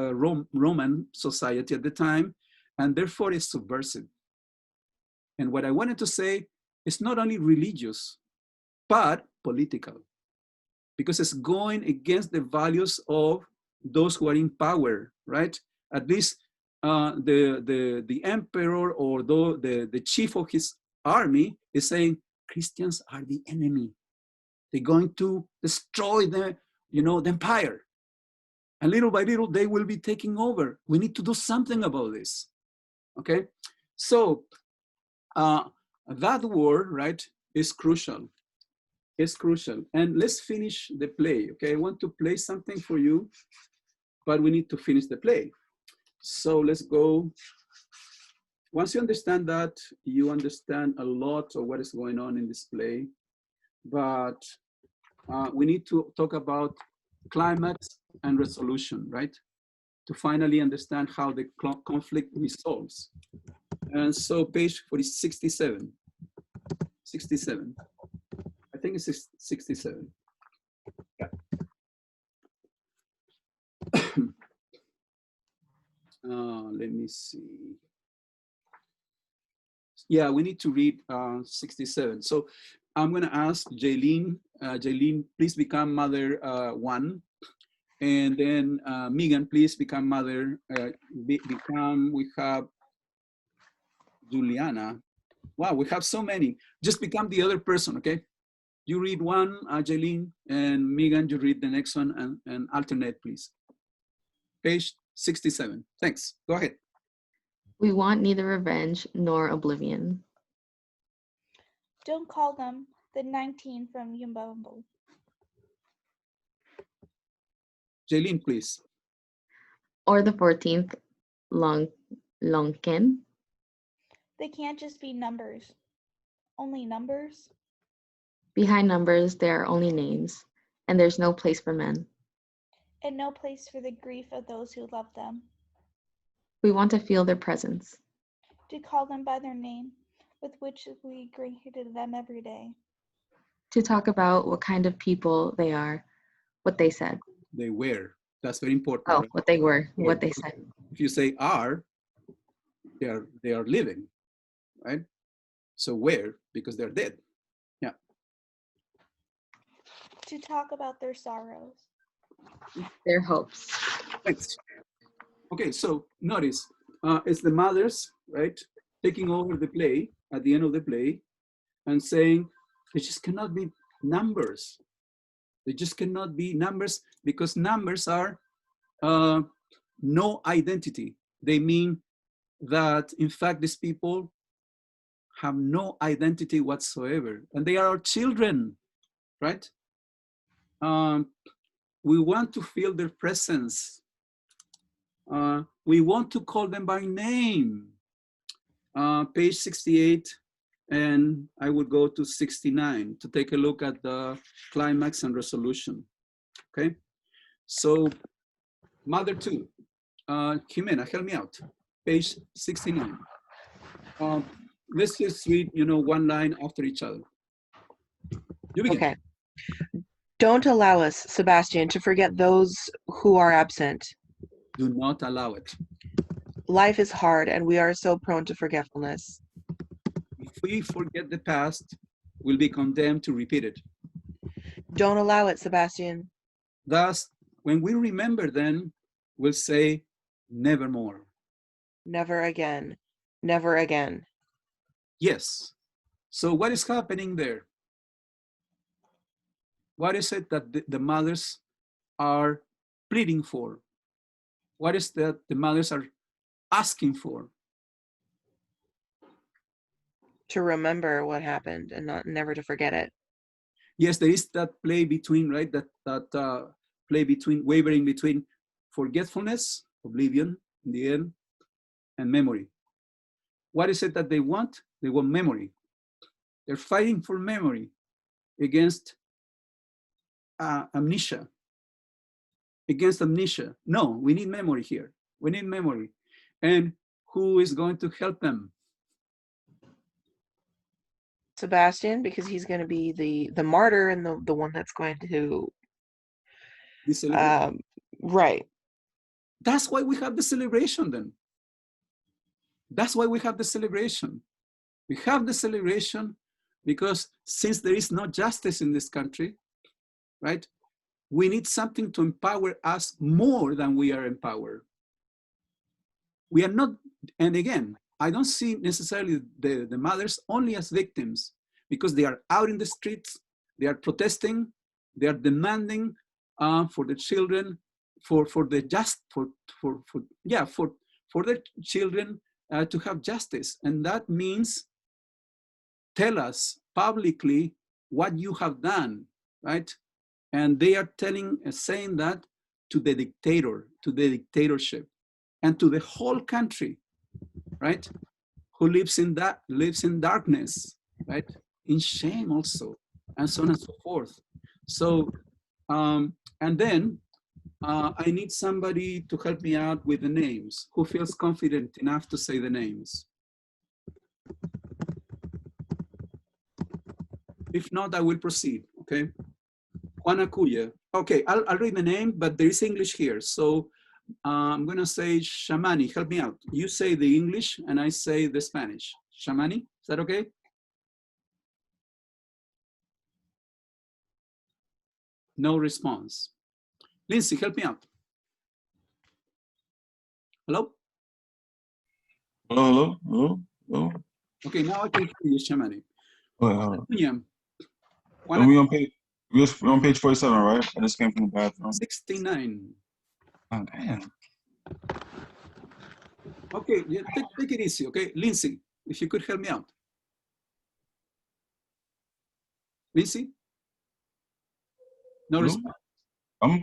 Speaker 1: Roman society at the time, and therefore is subversive. And what I wanted to say is not only religious, but political, because it's going against the values of those who are in power, right? At least the emperor or the chief of his army is saying Christians are the enemy. They're going to destroy the empire. And little by little, they will be taking over. We need to do something about this. Okay, so that word, right, is crucial. It's crucial. And let's finish the play. Okay, I want to play something for you, but we need to finish the play. So let's go. Once you understand that, you understand a lot of what is going on in this play. But we need to talk about climax and resolution, right? To finally understand how the conflict resolves. And so page 67. 67. I think it's 67. Yeah. Let me see. Yeah, we need to read 67. So I'm going to ask Jaylene. Jaylene, please become mother 1. And then Megan, please become mother. We have Juliana. Wow, we have so many. Just become the other person, okay? You read one, Jaylene, and Megan, you read the next one, and alternate, please. Page 67. Thanks. Go ahead.
Speaker 2: We want neither revenge nor oblivion.
Speaker 4: Don't call them the 19 from Yumbel.
Speaker 1: Jaylene, please.
Speaker 2: Or the 14th, Longkin.
Speaker 4: They can't just be numbers. Only numbers?
Speaker 2: Behind numbers, there are only names, and there's no place for men.
Speaker 4: And no place for the grief of those who love them.
Speaker 2: We want to feel their presence.
Speaker 4: To call them by their name, with which we greeted them every day.
Speaker 2: To talk about what kind of people they are, what they said.
Speaker 1: They were. That's very important.
Speaker 2: Oh,
Speaker 1: right?
Speaker 2: what they were, what they said.
Speaker 1: If you say are, they are living, right? So where? Because they're dead. Yeah.
Speaker 4: To talk about their sorrows.
Speaker 2: Their hopes.
Speaker 1: Thanks. Okay, so notice, it's the mothers, right, taking over the play at the end of the play and saying, they just cannot be numbers. They just cannot be numbers because numbers are no identity. They mean that, in fact, these people have no identity whatsoever. And they are our children, right? We want to feel their presence. We want to call them by name. Page 68, and I would go to 69 to take a look at the climax and resolution. Okay, so Mother 2, Jimena, help me out. Page 69. Let's just read, one line after each other. You begin.
Speaker 6: Okay. Don't allow us, Sebastian, to forget those who are absent.
Speaker 1: Do not allow it.
Speaker 6: Life is hard, and we are so prone to forgetfulness.
Speaker 1: If we forget the past, we'll be condemned to repeat it.
Speaker 6: Don't allow it, Sebastian.
Speaker 1: Thus, when we remember them, we'll say, nevermore.
Speaker 6: Never again. Never again.
Speaker 1: Yes. So what is happening there? What is it that the mothers are pleading for? What is that the mothers are asking for?
Speaker 6: To remember what happened and never to forget it.
Speaker 1: Yes, there is that play between, right? That play between, wavering between forgetfulness, oblivion in the end, and memory. What is it that they want? They want memory. They're fighting for memory against amnesia. Against amnesia. No, we need memory here. We need memory. And who is going to help them?
Speaker 6: Sebastian, because he's going to be the martyr and the one that's going to right.
Speaker 1: That's why we have the celebration then. That's why we have the celebration. We have the celebration because since there is no justice in this country, right? We need something to empower us more than we are empowered. We are not, and again, I don't see necessarily the mothers only as victims because they are out in the streets, they are protesting, they are demanding for the children, for their children to have justice. And that means tell us publicly what you have done, right? And they are saying that to the dictator, to the dictatorship, and to the whole country, right? Who lives in darkness, right? In shame also, and so on and so forth. So, and then I need somebody to help me out with the names. Who feels confident enough to say the names? If not, I will proceed, okay? Juan Acuya. Okay, I'll read the name, but there is English here. So I'm gonna say Shamani, help me out. You say the English and I say the Spanish. Shamani, is that okay? No response. Lindsay, help me out. Hello?
Speaker 7: Hello?
Speaker 1: Okay, now I can hear you, Shamani.
Speaker 7: Are we on page 47, right? I just came from the bathroom.
Speaker 1: 69.
Speaker 7: Oh, damn.
Speaker 1: Okay, yeah, take it easy, okay? Lindsay, if you could help me out. Lindsay? No response.
Speaker 7: I'm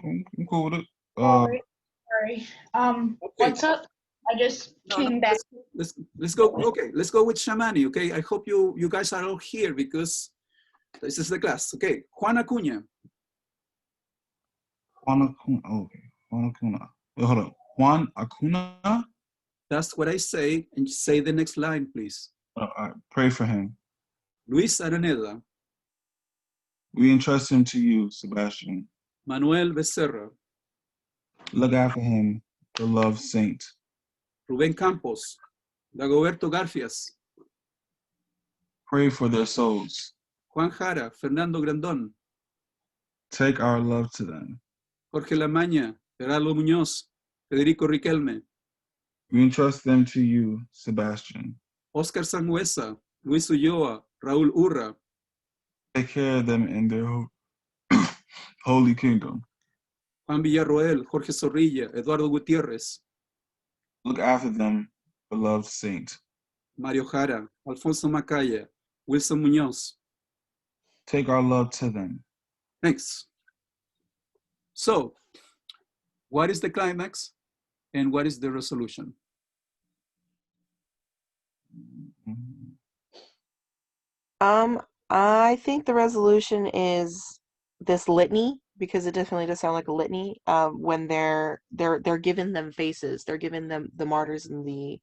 Speaker 7: cool with it.
Speaker 3: Sorry.
Speaker 1: Okay.
Speaker 3: What's up? I just came back.
Speaker 1: Let's go. Okay, let's go with Shamani. Okay, I hope you guys are all here because this is the class. Okay, Juan Acuña.
Speaker 7: Juan Acuna. Okay, Juan Acuna. Wait, hold on. Juan Acuna.
Speaker 1: That's what I say, and say the next line, please.
Speaker 7: Pray for him.
Speaker 1: Luis Araneda.
Speaker 7: We entrust him to you, Sebastian.
Speaker 1: Manuel Becerra.
Speaker 7: Look after him, the loved saint.
Speaker 1: Rubén Campos. Dagoberto Garfias.
Speaker 7: Pray for their souls.
Speaker 1: Juan Jara. Fernando Grandón.
Speaker 7: Take our love to them.
Speaker 1: Jorge Lamaña. Gerardo Muñoz. Federico Riquelme.
Speaker 7: We entrust them to you, Sebastian.
Speaker 1: Oscar Sangüesa. Luis Ulloa. Raúl Urra.
Speaker 7: Take care of them in their holy kingdom.
Speaker 1: Juan Villarroel. Jorge Zorrilla. Eduardo Gutiérrez.
Speaker 7: Look after them, beloved saint.
Speaker 1: Mario Jara. Alfonso Macaya. Wilson Muñoz.
Speaker 7: Take our love to them.
Speaker 1: Next. So, what is the climax? And what is the resolution?
Speaker 6: I think the resolution is this litany, because it definitely does sound like a litany. When they're giving them faces, they're giving them the martyrs and the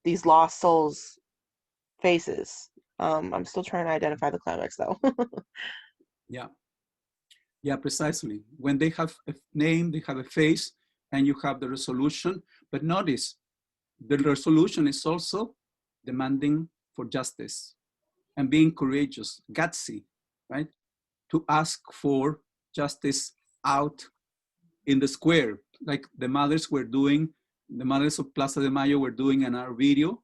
Speaker 6: these lost souls faces. I'm still trying to identify the climax though.
Speaker 1: Yeah. Yeah, precisely. When they have a name, they have a face, and you have the resolution. But notice, the resolution is also demanding for justice and being courageous, gutsy, right? To ask for justice out in the square, like the mothers were doing, the mothers of Plaza de Mayo were doing in our video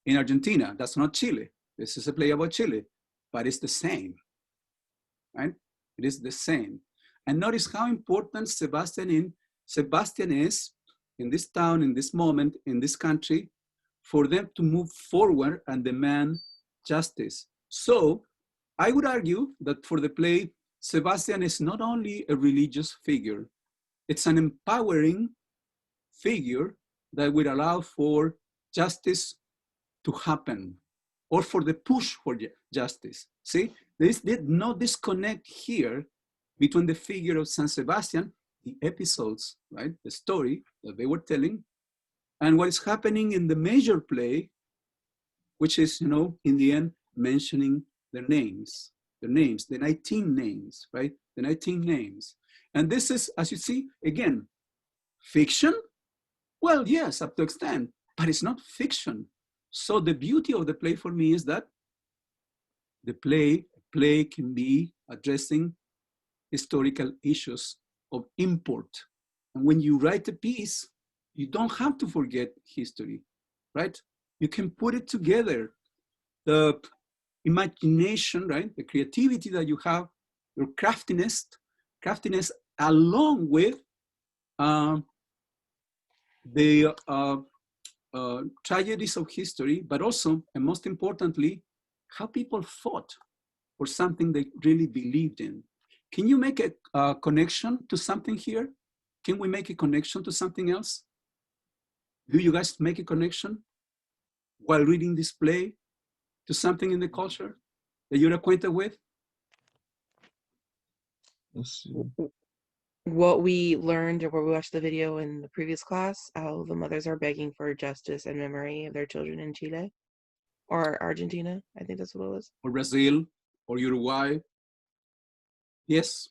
Speaker 1: in Argentina. That's not Chile. This is a play about Chile, but it's the same, right? It is the same. And notice how important Sebastian is in this town, in this moment, in this country, for them to move forward and demand justice. So I would argue that for the play, Sebastian is not only a religious figure, it's an empowering figure that would allow for justice to happen, or for the push for justice. See, there is no disconnect here between the figure of San Sebastian, the episodes, right, the story that they were telling, and what is happening in the major play, which is, you know, in the end, mentioning their names, the 19 names, right? The 19 names. And this is, as you see, again, fiction? Well, yes, up to an extent, but it's not fiction. So the beauty of the play for me is that the play can be addressing historical issues of import. And when you write a piece, you don't have to forget history, right? You can put it together. The imagination, right? The creativity that you have, your craftiness along with the tragedies of history, but also, and most importantly, how people fought for something they really believed in. Can you make a connection to something here? Can we make a connection to something else? Do you guys make a connection while reading this play to something in the culture that you're acquainted with?
Speaker 7: Let's see.
Speaker 6: What we learned or where we watched the video in the previous class, how the mothers are begging for justice and memory of their children in Chile or Argentina. I think that's what it was.
Speaker 1: Or Brazil or Uruguay. Yes,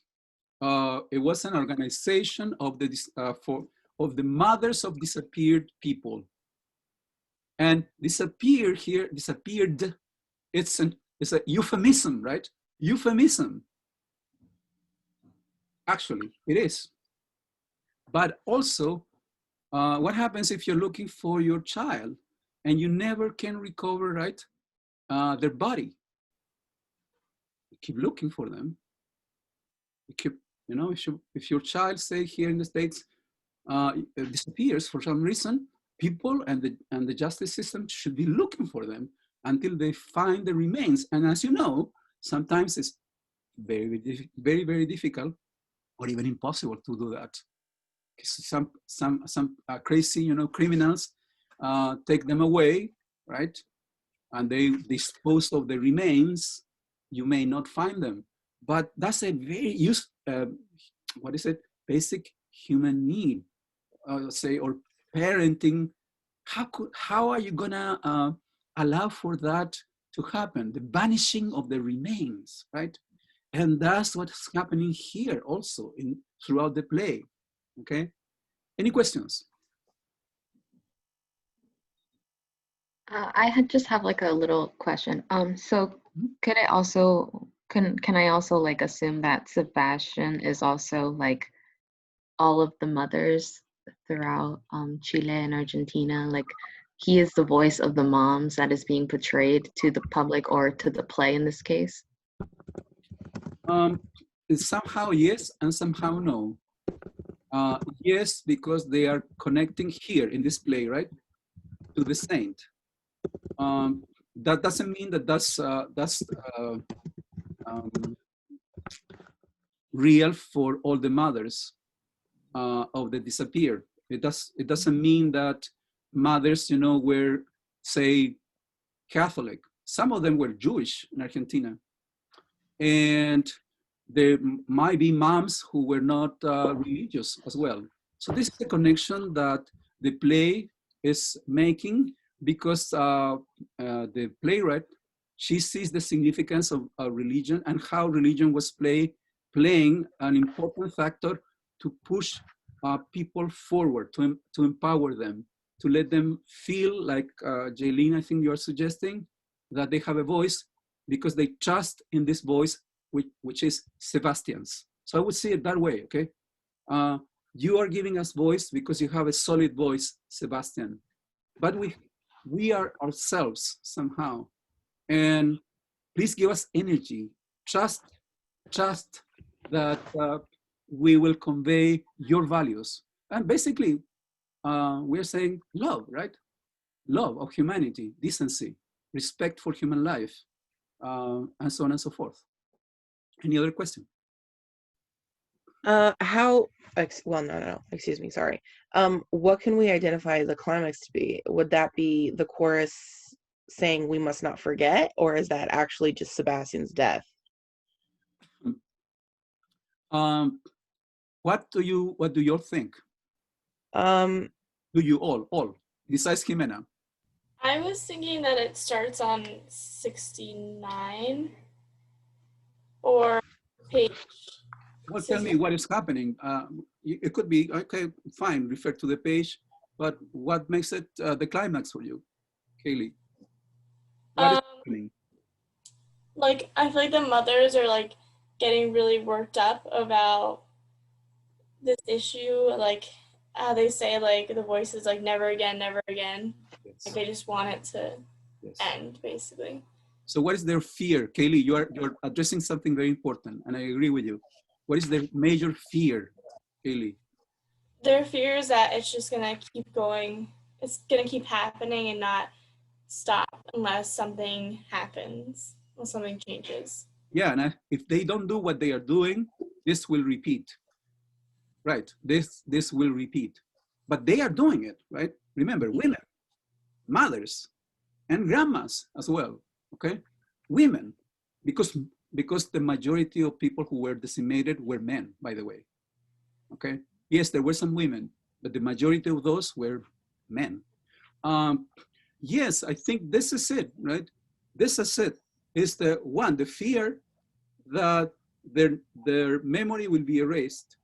Speaker 1: it was an organization of the mothers of disappeared people. And disappeared, it's a euphemism, right? Euphemism. Actually, it is. But also, what happens if you're looking for your child and you never can recover, right, their body? You keep looking for them. You keep, you know, if your child, say here in the States, disappears for some reason, people and the justice system should be looking for them until they find the remains. And as you know, sometimes it's very, very, very difficult or even impossible to do that. Some crazy, you know, criminals take them away, right? And they dispose of the remains. You may not find them, but that's a very basic human need, say, or parenting. How are you gonna allow for that to happen? The vanishing of the remains, right? And that's what's happening here also throughout the play. Okay. Any questions?
Speaker 2: I just have like a little question. So could I also can I also like assume that Sebastian is also like all of the mothers throughout Chile and Argentina? Like he is the voice of the moms that is being portrayed to the public or to the play in this case?
Speaker 1: Somehow yes, and somehow no. Yes, because they are connecting here in this play, right, to the saint. That doesn't mean that that's real for all the mothers. of the disappeared. It doesn't mean that mothers, were, say, Catholic. Some of them were Jewish in Argentina. And there might be moms who were not religious as well. So this is a connection that the play is making, because the playwright, she sees the significance of religion and how religion was playing an important factor to push people forward, to empower them, to let them feel like, Jaylene, I think you're suggesting, that they have a voice because they trust in this voice, which is Sebastian's. So I would see it that way, okay? You are giving us voice because you have a solid voice, Sebastian. But we are ourselves somehow. And please give us energy, trust that we will convey your values. And basically, we're saying love, right? Love of humanity, decency, respect for human life, and so on and so forth. Any other question?
Speaker 6: Excuse me, sorry. What can we identify the climax to be? Would that be the chorus saying we must not forget, or is that actually just Sebastian's death?
Speaker 1: What do you all think? Do you all, besides Jimena?
Speaker 5: I was thinking that it starts on 69 or page.
Speaker 1: Well, tell me what is happening. It could be, okay, fine, refer to the page, but what makes it the climax for you, Kaylee? What is happening?
Speaker 5: Like, I feel like the mothers are like getting really worked up about this issue, like how they say like the voice is like never again, never again. Yes. Like they just want it to end, basically.
Speaker 1: So what is their fear? Kaylee, you're addressing something very important, and I agree with you. What is their major fear, Kaylee?
Speaker 5: Their fear is that it's just gonna keep going. It's gonna keep happening and not stop unless something happens, or something changes.
Speaker 1: Yeah, and if they don't do what they are doing, this will repeat. Right, this will repeat. But they are doing it, right? Remember, women, mothers, and grandmas as well, okay? Women, because the majority of people who were decimated were men, by the way, okay? Yes, there were some women, but the majority of those were men. Yes, I think this is it, right? This is it. Is the fear that their memory will be erased.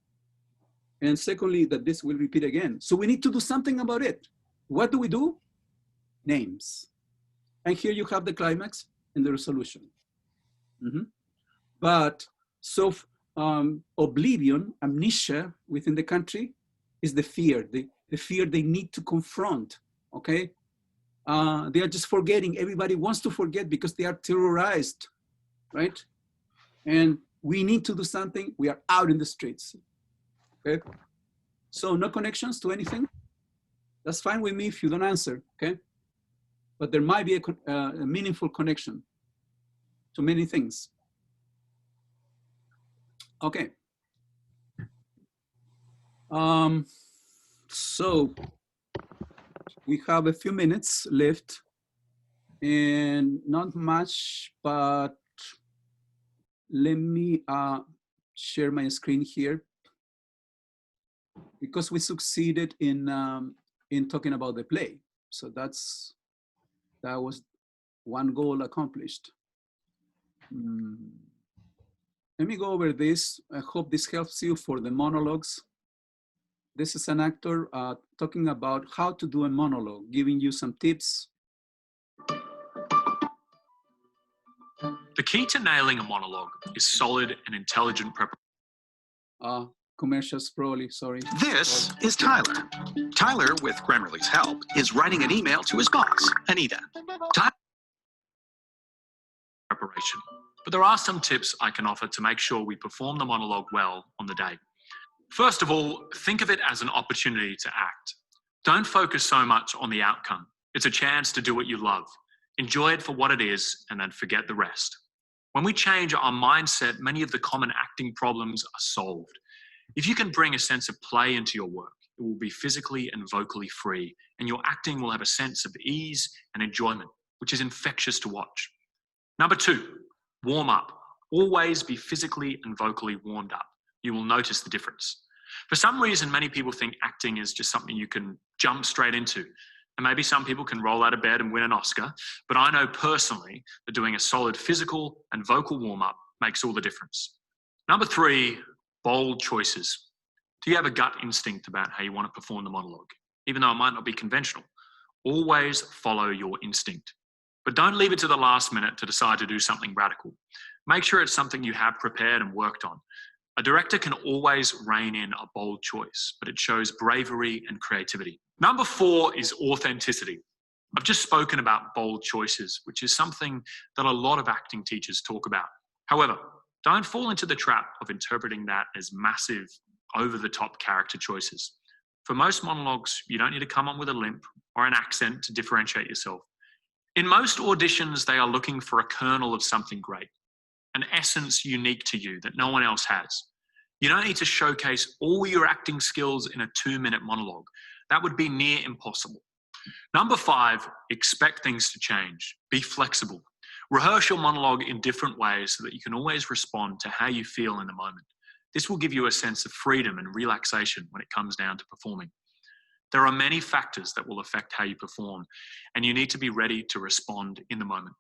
Speaker 1: And secondly, that this will repeat again. So we need to do something about it. What do we do? Names. And here you have the climax and the resolution. But so oblivion, amnesia within the country is the fear, the fear they need to confront, okay? They are just forgetting. Everybody wants to forget because they are terrorized, right? And we need to do something. We are out in the streets. Okay, so no connections to anything. That's fine with me if you don't answer, okay? But there might be a meaningful connection to many things. Okay. So we have a few minutes left and not much, but let me share my screen here. Because we succeeded in talking about the play. So that was one goal accomplished. Let me go over this. I hope this helps you for the monologues. This is an actor talking about how to do a monologue, giving you some tips.
Speaker 8: The key to nailing a monologue is solid and intelligent preparation.
Speaker 1: Commercials probably, sorry.
Speaker 9: This is Tyler. Tyler, with Grammarly's help, is writing an email to his boss, Anita.
Speaker 8: Preparation. But there are some tips I can offer to make sure we perform the monologue well on the day. First of all, think of it as an opportunity to act. Don't focus so much on the outcome. It's a chance to do what you love. Enjoy it for what it is and then forget the rest. When we change our mindset, many of the common acting problems are solved. If you can bring a sense of play into your work, it will be physically and vocally free, and your acting will have a sense of ease and enjoyment, which is infectious to watch. Number 2, warm up. Always be physically and vocally warmed up. You will notice the difference. For some reason, many people think acting is just something you can jump straight into. And maybe some people can roll out of bed and win an Oscar, but I know personally that doing a solid physical and vocal warm-up makes all the difference. Number 3, bold choices. Do you have a gut instinct about how you want to perform the monologue? Even though it might not be conventional, always follow your instinct. But don't leave it to the last minute to decide to do something radical. Make sure it's something you have prepared and worked on. A director can always rein in a bold choice, but it shows bravery and creativity. Number 4 is authenticity. I've just spoken about bold choices, which is something that a lot of acting teachers talk about. However, don't fall into the trap of interpreting that as massive, over-the-top character choices. For most monologues, you don't need to come on with a limp or an accent to differentiate yourself. In most auditions, they are looking for a kernel of something great, an essence unique to you that no one else has. You don't need to showcase all your acting skills in a 2-minute monologue. That would be near impossible. Number 5, expect things to change. Be flexible. Rehearse your monologue in different ways so that you can always respond to how you feel in the moment. This will give you a sense of freedom and relaxation when it comes down to performing. There are many factors that will affect how you perform, and you need to be ready to respond in the moment.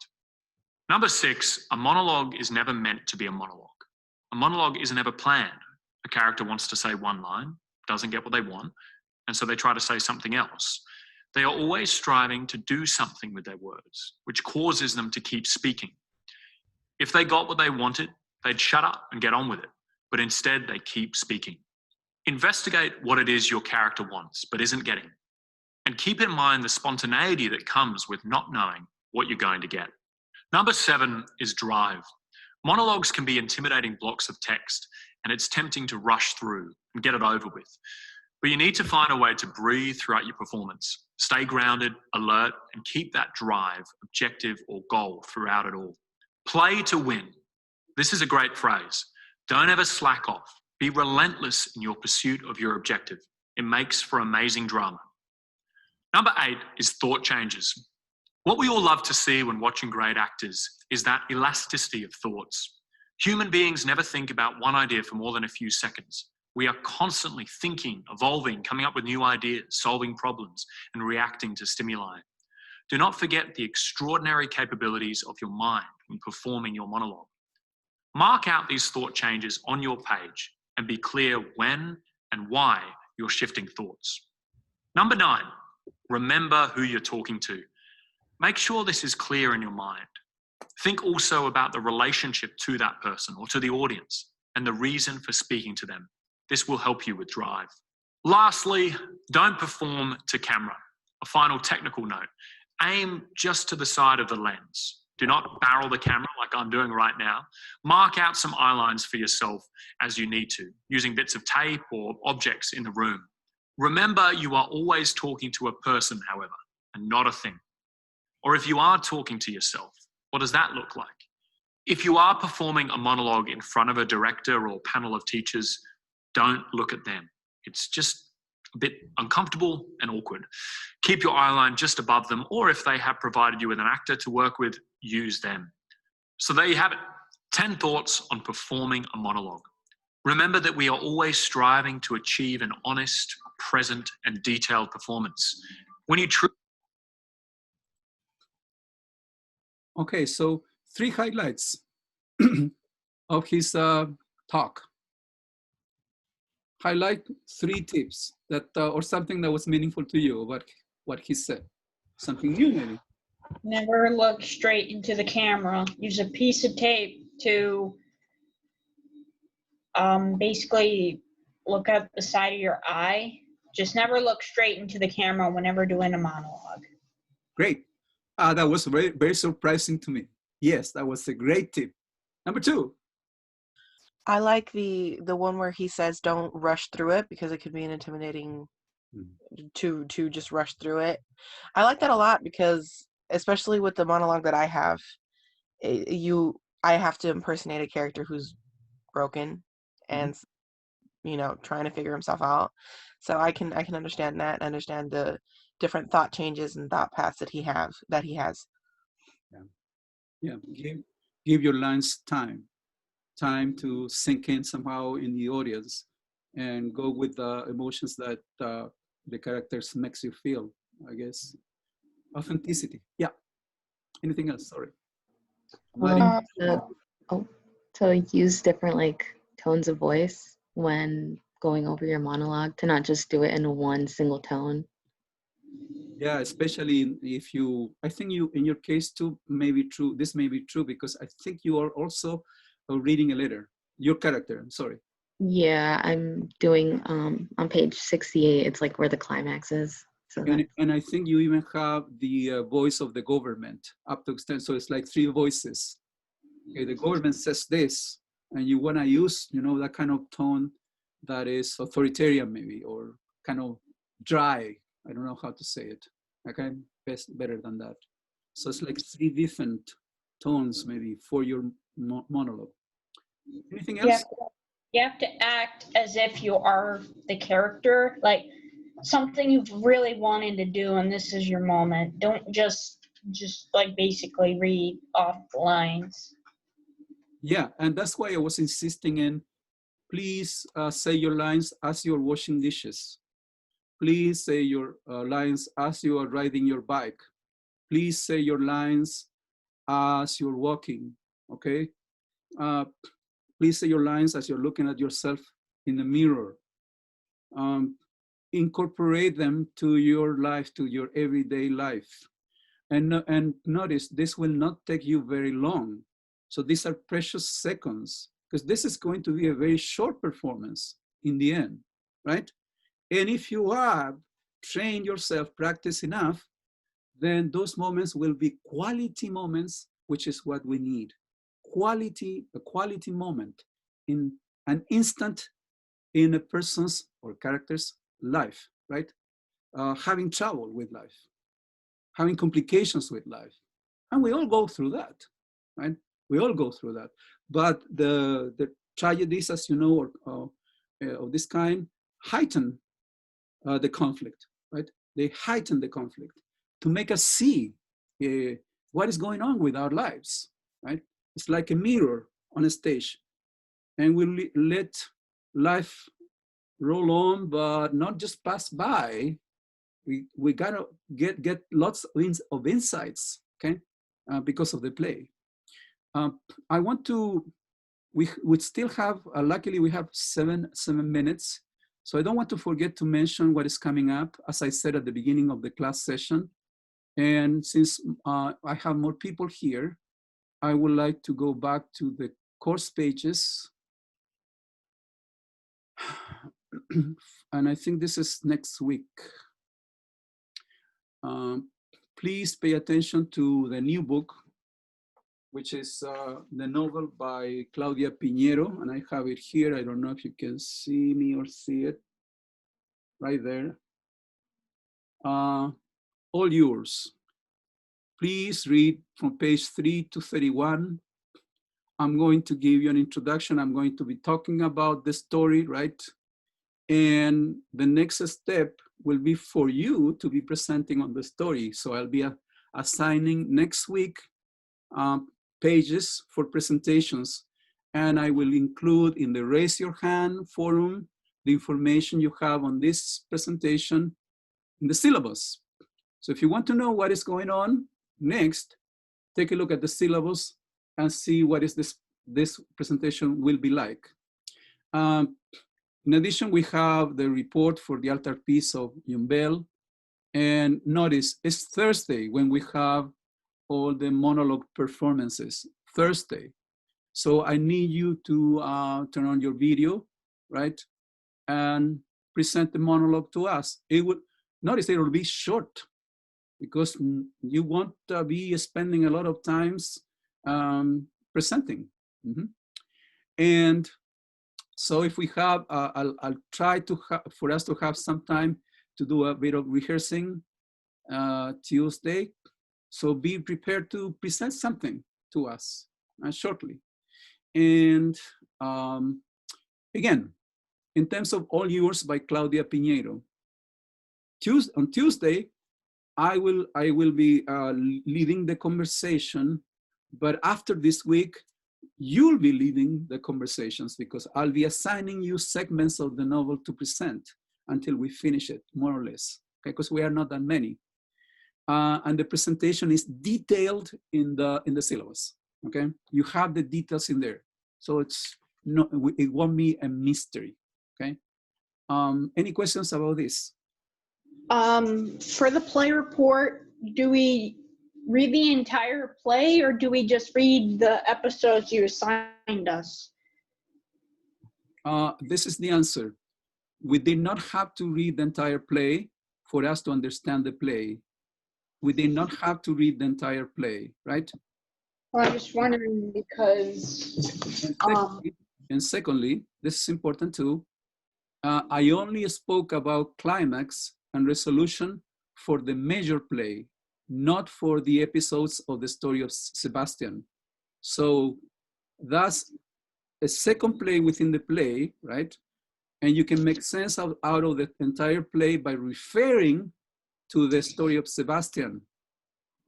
Speaker 8: Number 6, a monologue is never meant to be a monologue. A monologue isn't ever planned. A character wants to say one line, doesn't get what they want, and so they try to say something else. They are always striving to do something with their words, which causes them to keep speaking. If they got what they wanted, they'd shut up and get on with it, but instead they keep speaking. Investigate what it is your character wants but isn't getting, and keep in mind the spontaneity that comes with not knowing what you're going to get. Number 7 is drive. Monologues can be intimidating blocks of text, and it's tempting to rush through and get it over with. But you need to find a way to breathe throughout your performance. Stay grounded, alert, and keep that drive, objective, or goal throughout it all. Play to win. This is a great phrase. Don't ever slack off. Be relentless in your pursuit of your objective. It makes for amazing drama. Number 8 is thought changes. What we all love to see when watching great actors is that elasticity of thoughts. Human beings never think about one idea for more than a few seconds. We are constantly thinking, evolving, coming up with new ideas, solving problems, and reacting to stimuli. Do not forget the extraordinary capabilities of your mind when performing your monologue. Mark out these thought changes on your page and be clear when and why you're shifting thoughts. Number 9, remember who you're talking to. Make sure this is clear in your mind. Think also about the relationship to that person or to the audience and the reason for speaking to them. This will help you with drive. Lastly, don't perform to camera. A final technical note, aim just to the side of the lens. Do not barrel the camera like I'm doing right now. Mark out some eye lines for yourself as you need to, using bits of tape or objects in the room. Remember, you are always talking to a person, however, and not a thing. Or if you are talking to yourself, what does that look like? If you are performing a monologue in front of a director or panel of teachers, don't look at them. It's just a bit uncomfortable and awkward. Keep your eye line just above them, or if they have provided you with an actor to work with, use them. So there you have it, 10 thoughts on performing a monologue. Remember that we are always striving to achieve an honest, present, and detailed performance. When you
Speaker 1: Okay, so 3 highlights of his talk. Highlight 3 tips that, or something that was meaningful to you about what he said. Something new, maybe.
Speaker 3: Never look straight into the camera. Use a piece of tape to basically look at the side of your eye. Just never look straight into the camera whenever doing a monologue.
Speaker 1: Great. That was very, very surprising to me. Yes, that was a great tip. Number 2.
Speaker 6: I like the one where he says don't rush through it because it could be an intimidating to just rush through it. I like that a lot because especially with the monologue that I have, I have to impersonate a character who's broken, and you know, trying to figure himself out. So I can understand that, understand the different thought changes and thought paths that he has.
Speaker 1: Yeah, yeah. Give your lines time to sink in somehow in the audience, and go with the emotions that the characters makes you feel. I guess authenticity. Yeah. Anything else? Sorry. Mari?
Speaker 2: To, oh, to use different like tones of voice when going over your monologue, to not just do it in one single tone.
Speaker 1: Yeah, especially if you, I think you, in your case too, may be true. This may be true because I think you are also reading a letter. Your character, I'm sorry.
Speaker 2: Yeah, I'm doing on page 68. It's like where the climax is. So
Speaker 1: And I think you even have the voice of the government up to extent. So it's like three voices. Okay, the government says this, and you want to use, you know, that kind of tone that is authoritarian maybe, or kind of dry. I don't know how to say it. I can best better than that. So it's like three different tones maybe for your monologue. Anything else?
Speaker 3: You have to act as if you are the character, like something you've really wanted to do, and this is your moment. Don't just like basically read off the lines.
Speaker 1: Yeah, and that's why I was insisting in, please say your lines as you're washing dishes. Please say your lines as you are riding your bike. Please say your lines as you're walking, okay? Please say your lines as you're looking at yourself in the mirror. Incorporate them to your life, to your everyday life. And notice, this will not take you very long. So these are precious seconds, because this is going to be a very short performance in the end, right? And if you have trained yourself, practice enough, then those moments will be quality moments, which is what we need. A quality moment in an instant in a person's or character's life, right? Having trouble with life, having complications with life. And we all go through that, right? We all go through that. But the tragedies, as you know, of this kind, heighten the conflict, right? They heighten the conflict to make us see what is going on with our lives, right? It's like a mirror on a stage, and we let life roll on, but not just pass by. We gotta get lots of insights, okay, because of the play. I want to. We would still have. Luckily, we have seven minutes. So I don't want to forget to mention what is coming up, as I said at the beginning of the class session. And since I have more people here, I would like to go back to the course pages. And I think this is next week. Please pay attention to the new book, which is the novel by Claudia Piñero, and I have it here. I don't know if you can see me or see it. Right there. All yours. Please read from page 3 to 31. I'm going to give you an introduction. I'm going to be talking about the story, right? And the next step will be for you to be presenting on the story. So I'll be assigning next week pages for presentations. And I will include in the raise your hand forum the information you have on this presentation in the syllabus. So if you want to know what is going on next, take a look at the syllabus and see what is this presentation will be like. In addition, we have the report for the Altarpiece of Yumbel. And notice, it's Thursday when we have all the monologue performances, Thursday. So I need you to turn on your video, right? And present the monologue to us. Notice it will be short, because you won't be spending a lot of times presenting. And so if we have, I'll try to for us to have some time to do a bit of rehearsing Tuesday. So be prepared to present something to us shortly. And again, In Terms of All Yours by Claudia Piñeiro. On Tuesday, I will be leading the conversation, but after this week, you'll be leading the conversations because I'll be assigning you segments of the novel to present until we finish it, more or less, okay? Because we are not that many. And the presentation is detailed in the syllabus, okay? You have the details in there. So it won't be a mystery, okay? Any questions about this?
Speaker 3: For the play report, do we read the entire play or do we just read the episodes you assigned us?
Speaker 1: This is the answer. We did not have to read the entire play for us to understand the play. We did not have to read the entire play, right?
Speaker 3: Well, I'm just wondering because...
Speaker 1: And secondly, this is important too, I only spoke about climax and resolution for the major play, not for the episodes of the story of Sebastian. So that's a second play within the play, right? And you can make sense out of the entire play by referring to the story of Sebastian.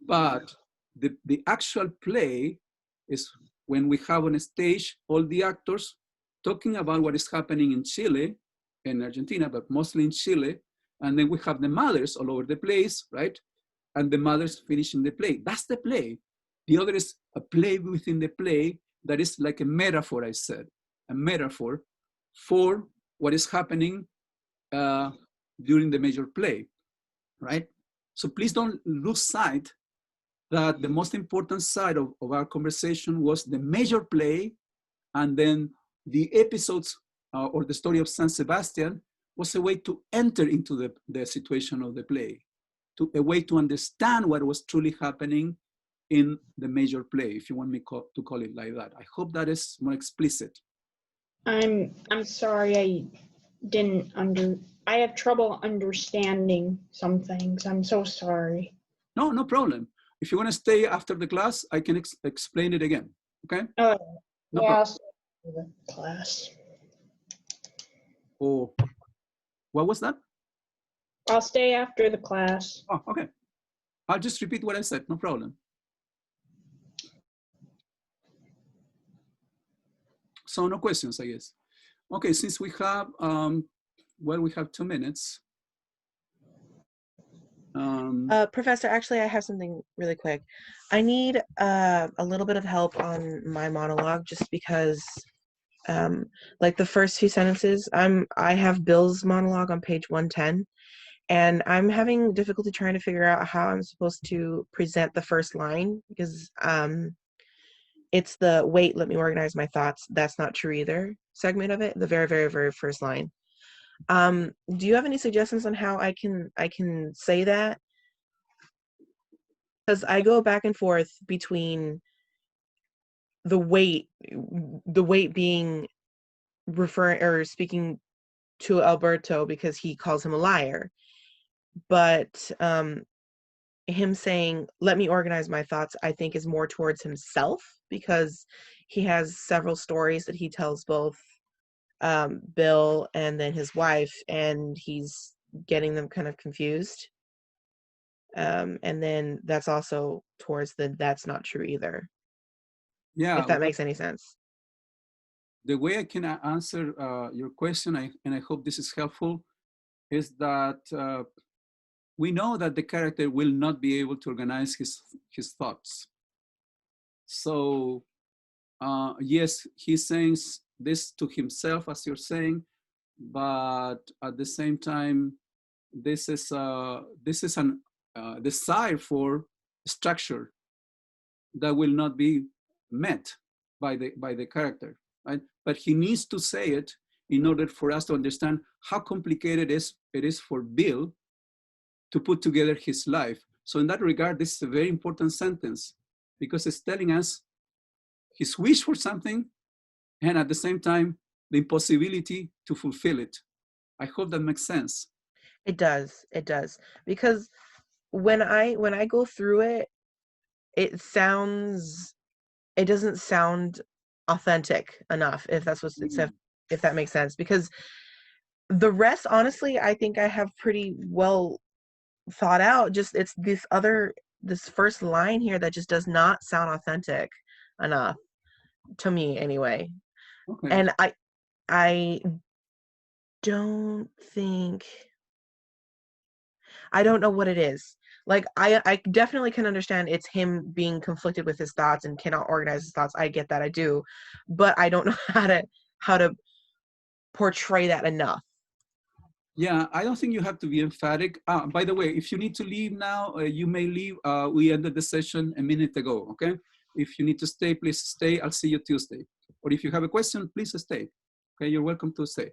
Speaker 1: But the actual play is when we have on a stage all the actors talking about what is happening in Chile, in Argentina, but mostly in Chile. And then we have the mothers all over the place, right? And the mothers finishing the play. That's the play. The other is a play within the play that is like a metaphor, I said, a metaphor for what is happening during the major play, right? So please don't lose sight that the most important side of our conversation was the major play, and then the episodes or the story of San Sebastian was a way to enter into the situation of the play, a way to understand what was truly happening in the major play, if you want me to call it like that. I hope that is more explicit.
Speaker 3: I'm sorry, I have trouble understanding some things. I'm so sorry.
Speaker 1: No problem. If you want to stay after the class, I can explain it again, okay?
Speaker 3: No
Speaker 1: problem.
Speaker 3: I'll stay after the class.
Speaker 1: Oh, what was that?
Speaker 3: I'll stay after the class.
Speaker 1: Oh, okay. I'll just repeat what I said, no problem. So no questions, I guess. Okay, since we have, we have 2 minutes.
Speaker 6: Professor, actually, I have something really quick. I need a little bit of help on my monologue just because, like the first few sentences, I have Bill's monologue on page 110, and I'm having difficulty trying to figure out how I'm supposed to present the first line because it's the wait, let me organize my thoughts. That's not true either segment of it, the very, very, very first line. Do you have any suggestions on how I can say that? Because I go back and forth between the weight being referring or speaking to Alberto because he calls him a liar, but him saying, let me organize my thoughts, I think is more towards himself because he has several stories that he tells both Bill and then his wife, and he's getting them kind of confused. And then that's also towards that's not true either.
Speaker 1: Yeah.
Speaker 6: If that makes any sense.
Speaker 1: The way I can answer your question, and I hope this is helpful, is that we know that the character will not be able to organize his thoughts. So yes, he's saying this to himself, as you're saying, but at the same time, this is an desire for structure that will not be met by the character, right? But he needs to say it in order for us to understand how complicated it is for Bill to put together his life. So in that regard, this is a very important sentence because it's telling us his wish for something and at the same time, the impossibility to fulfill it. I hope that makes sense.
Speaker 6: It does. Because when I go through it, it doesn't sound authentic enough, if that's what it's, if that makes sense, because The rest, honestly, I think I have pretty well thought out. Just it's this first line here that just does not sound authentic enough to me anyway.
Speaker 1: Okay.
Speaker 6: And I don't think, I don't know what it is. Like I definitely can understand it's him being conflicted with his thoughts and cannot organize his thoughts. I get that, I do, but I don't know how to portray that enough.
Speaker 1: Yeah, I don't think you have to be emphatic. By the way, if you need to leave now, you may leave. We ended the session a minute ago, okay? If you need to stay, please stay. I'll see you Tuesday. Or if you have a question, please stay. Okay, you're welcome to stay.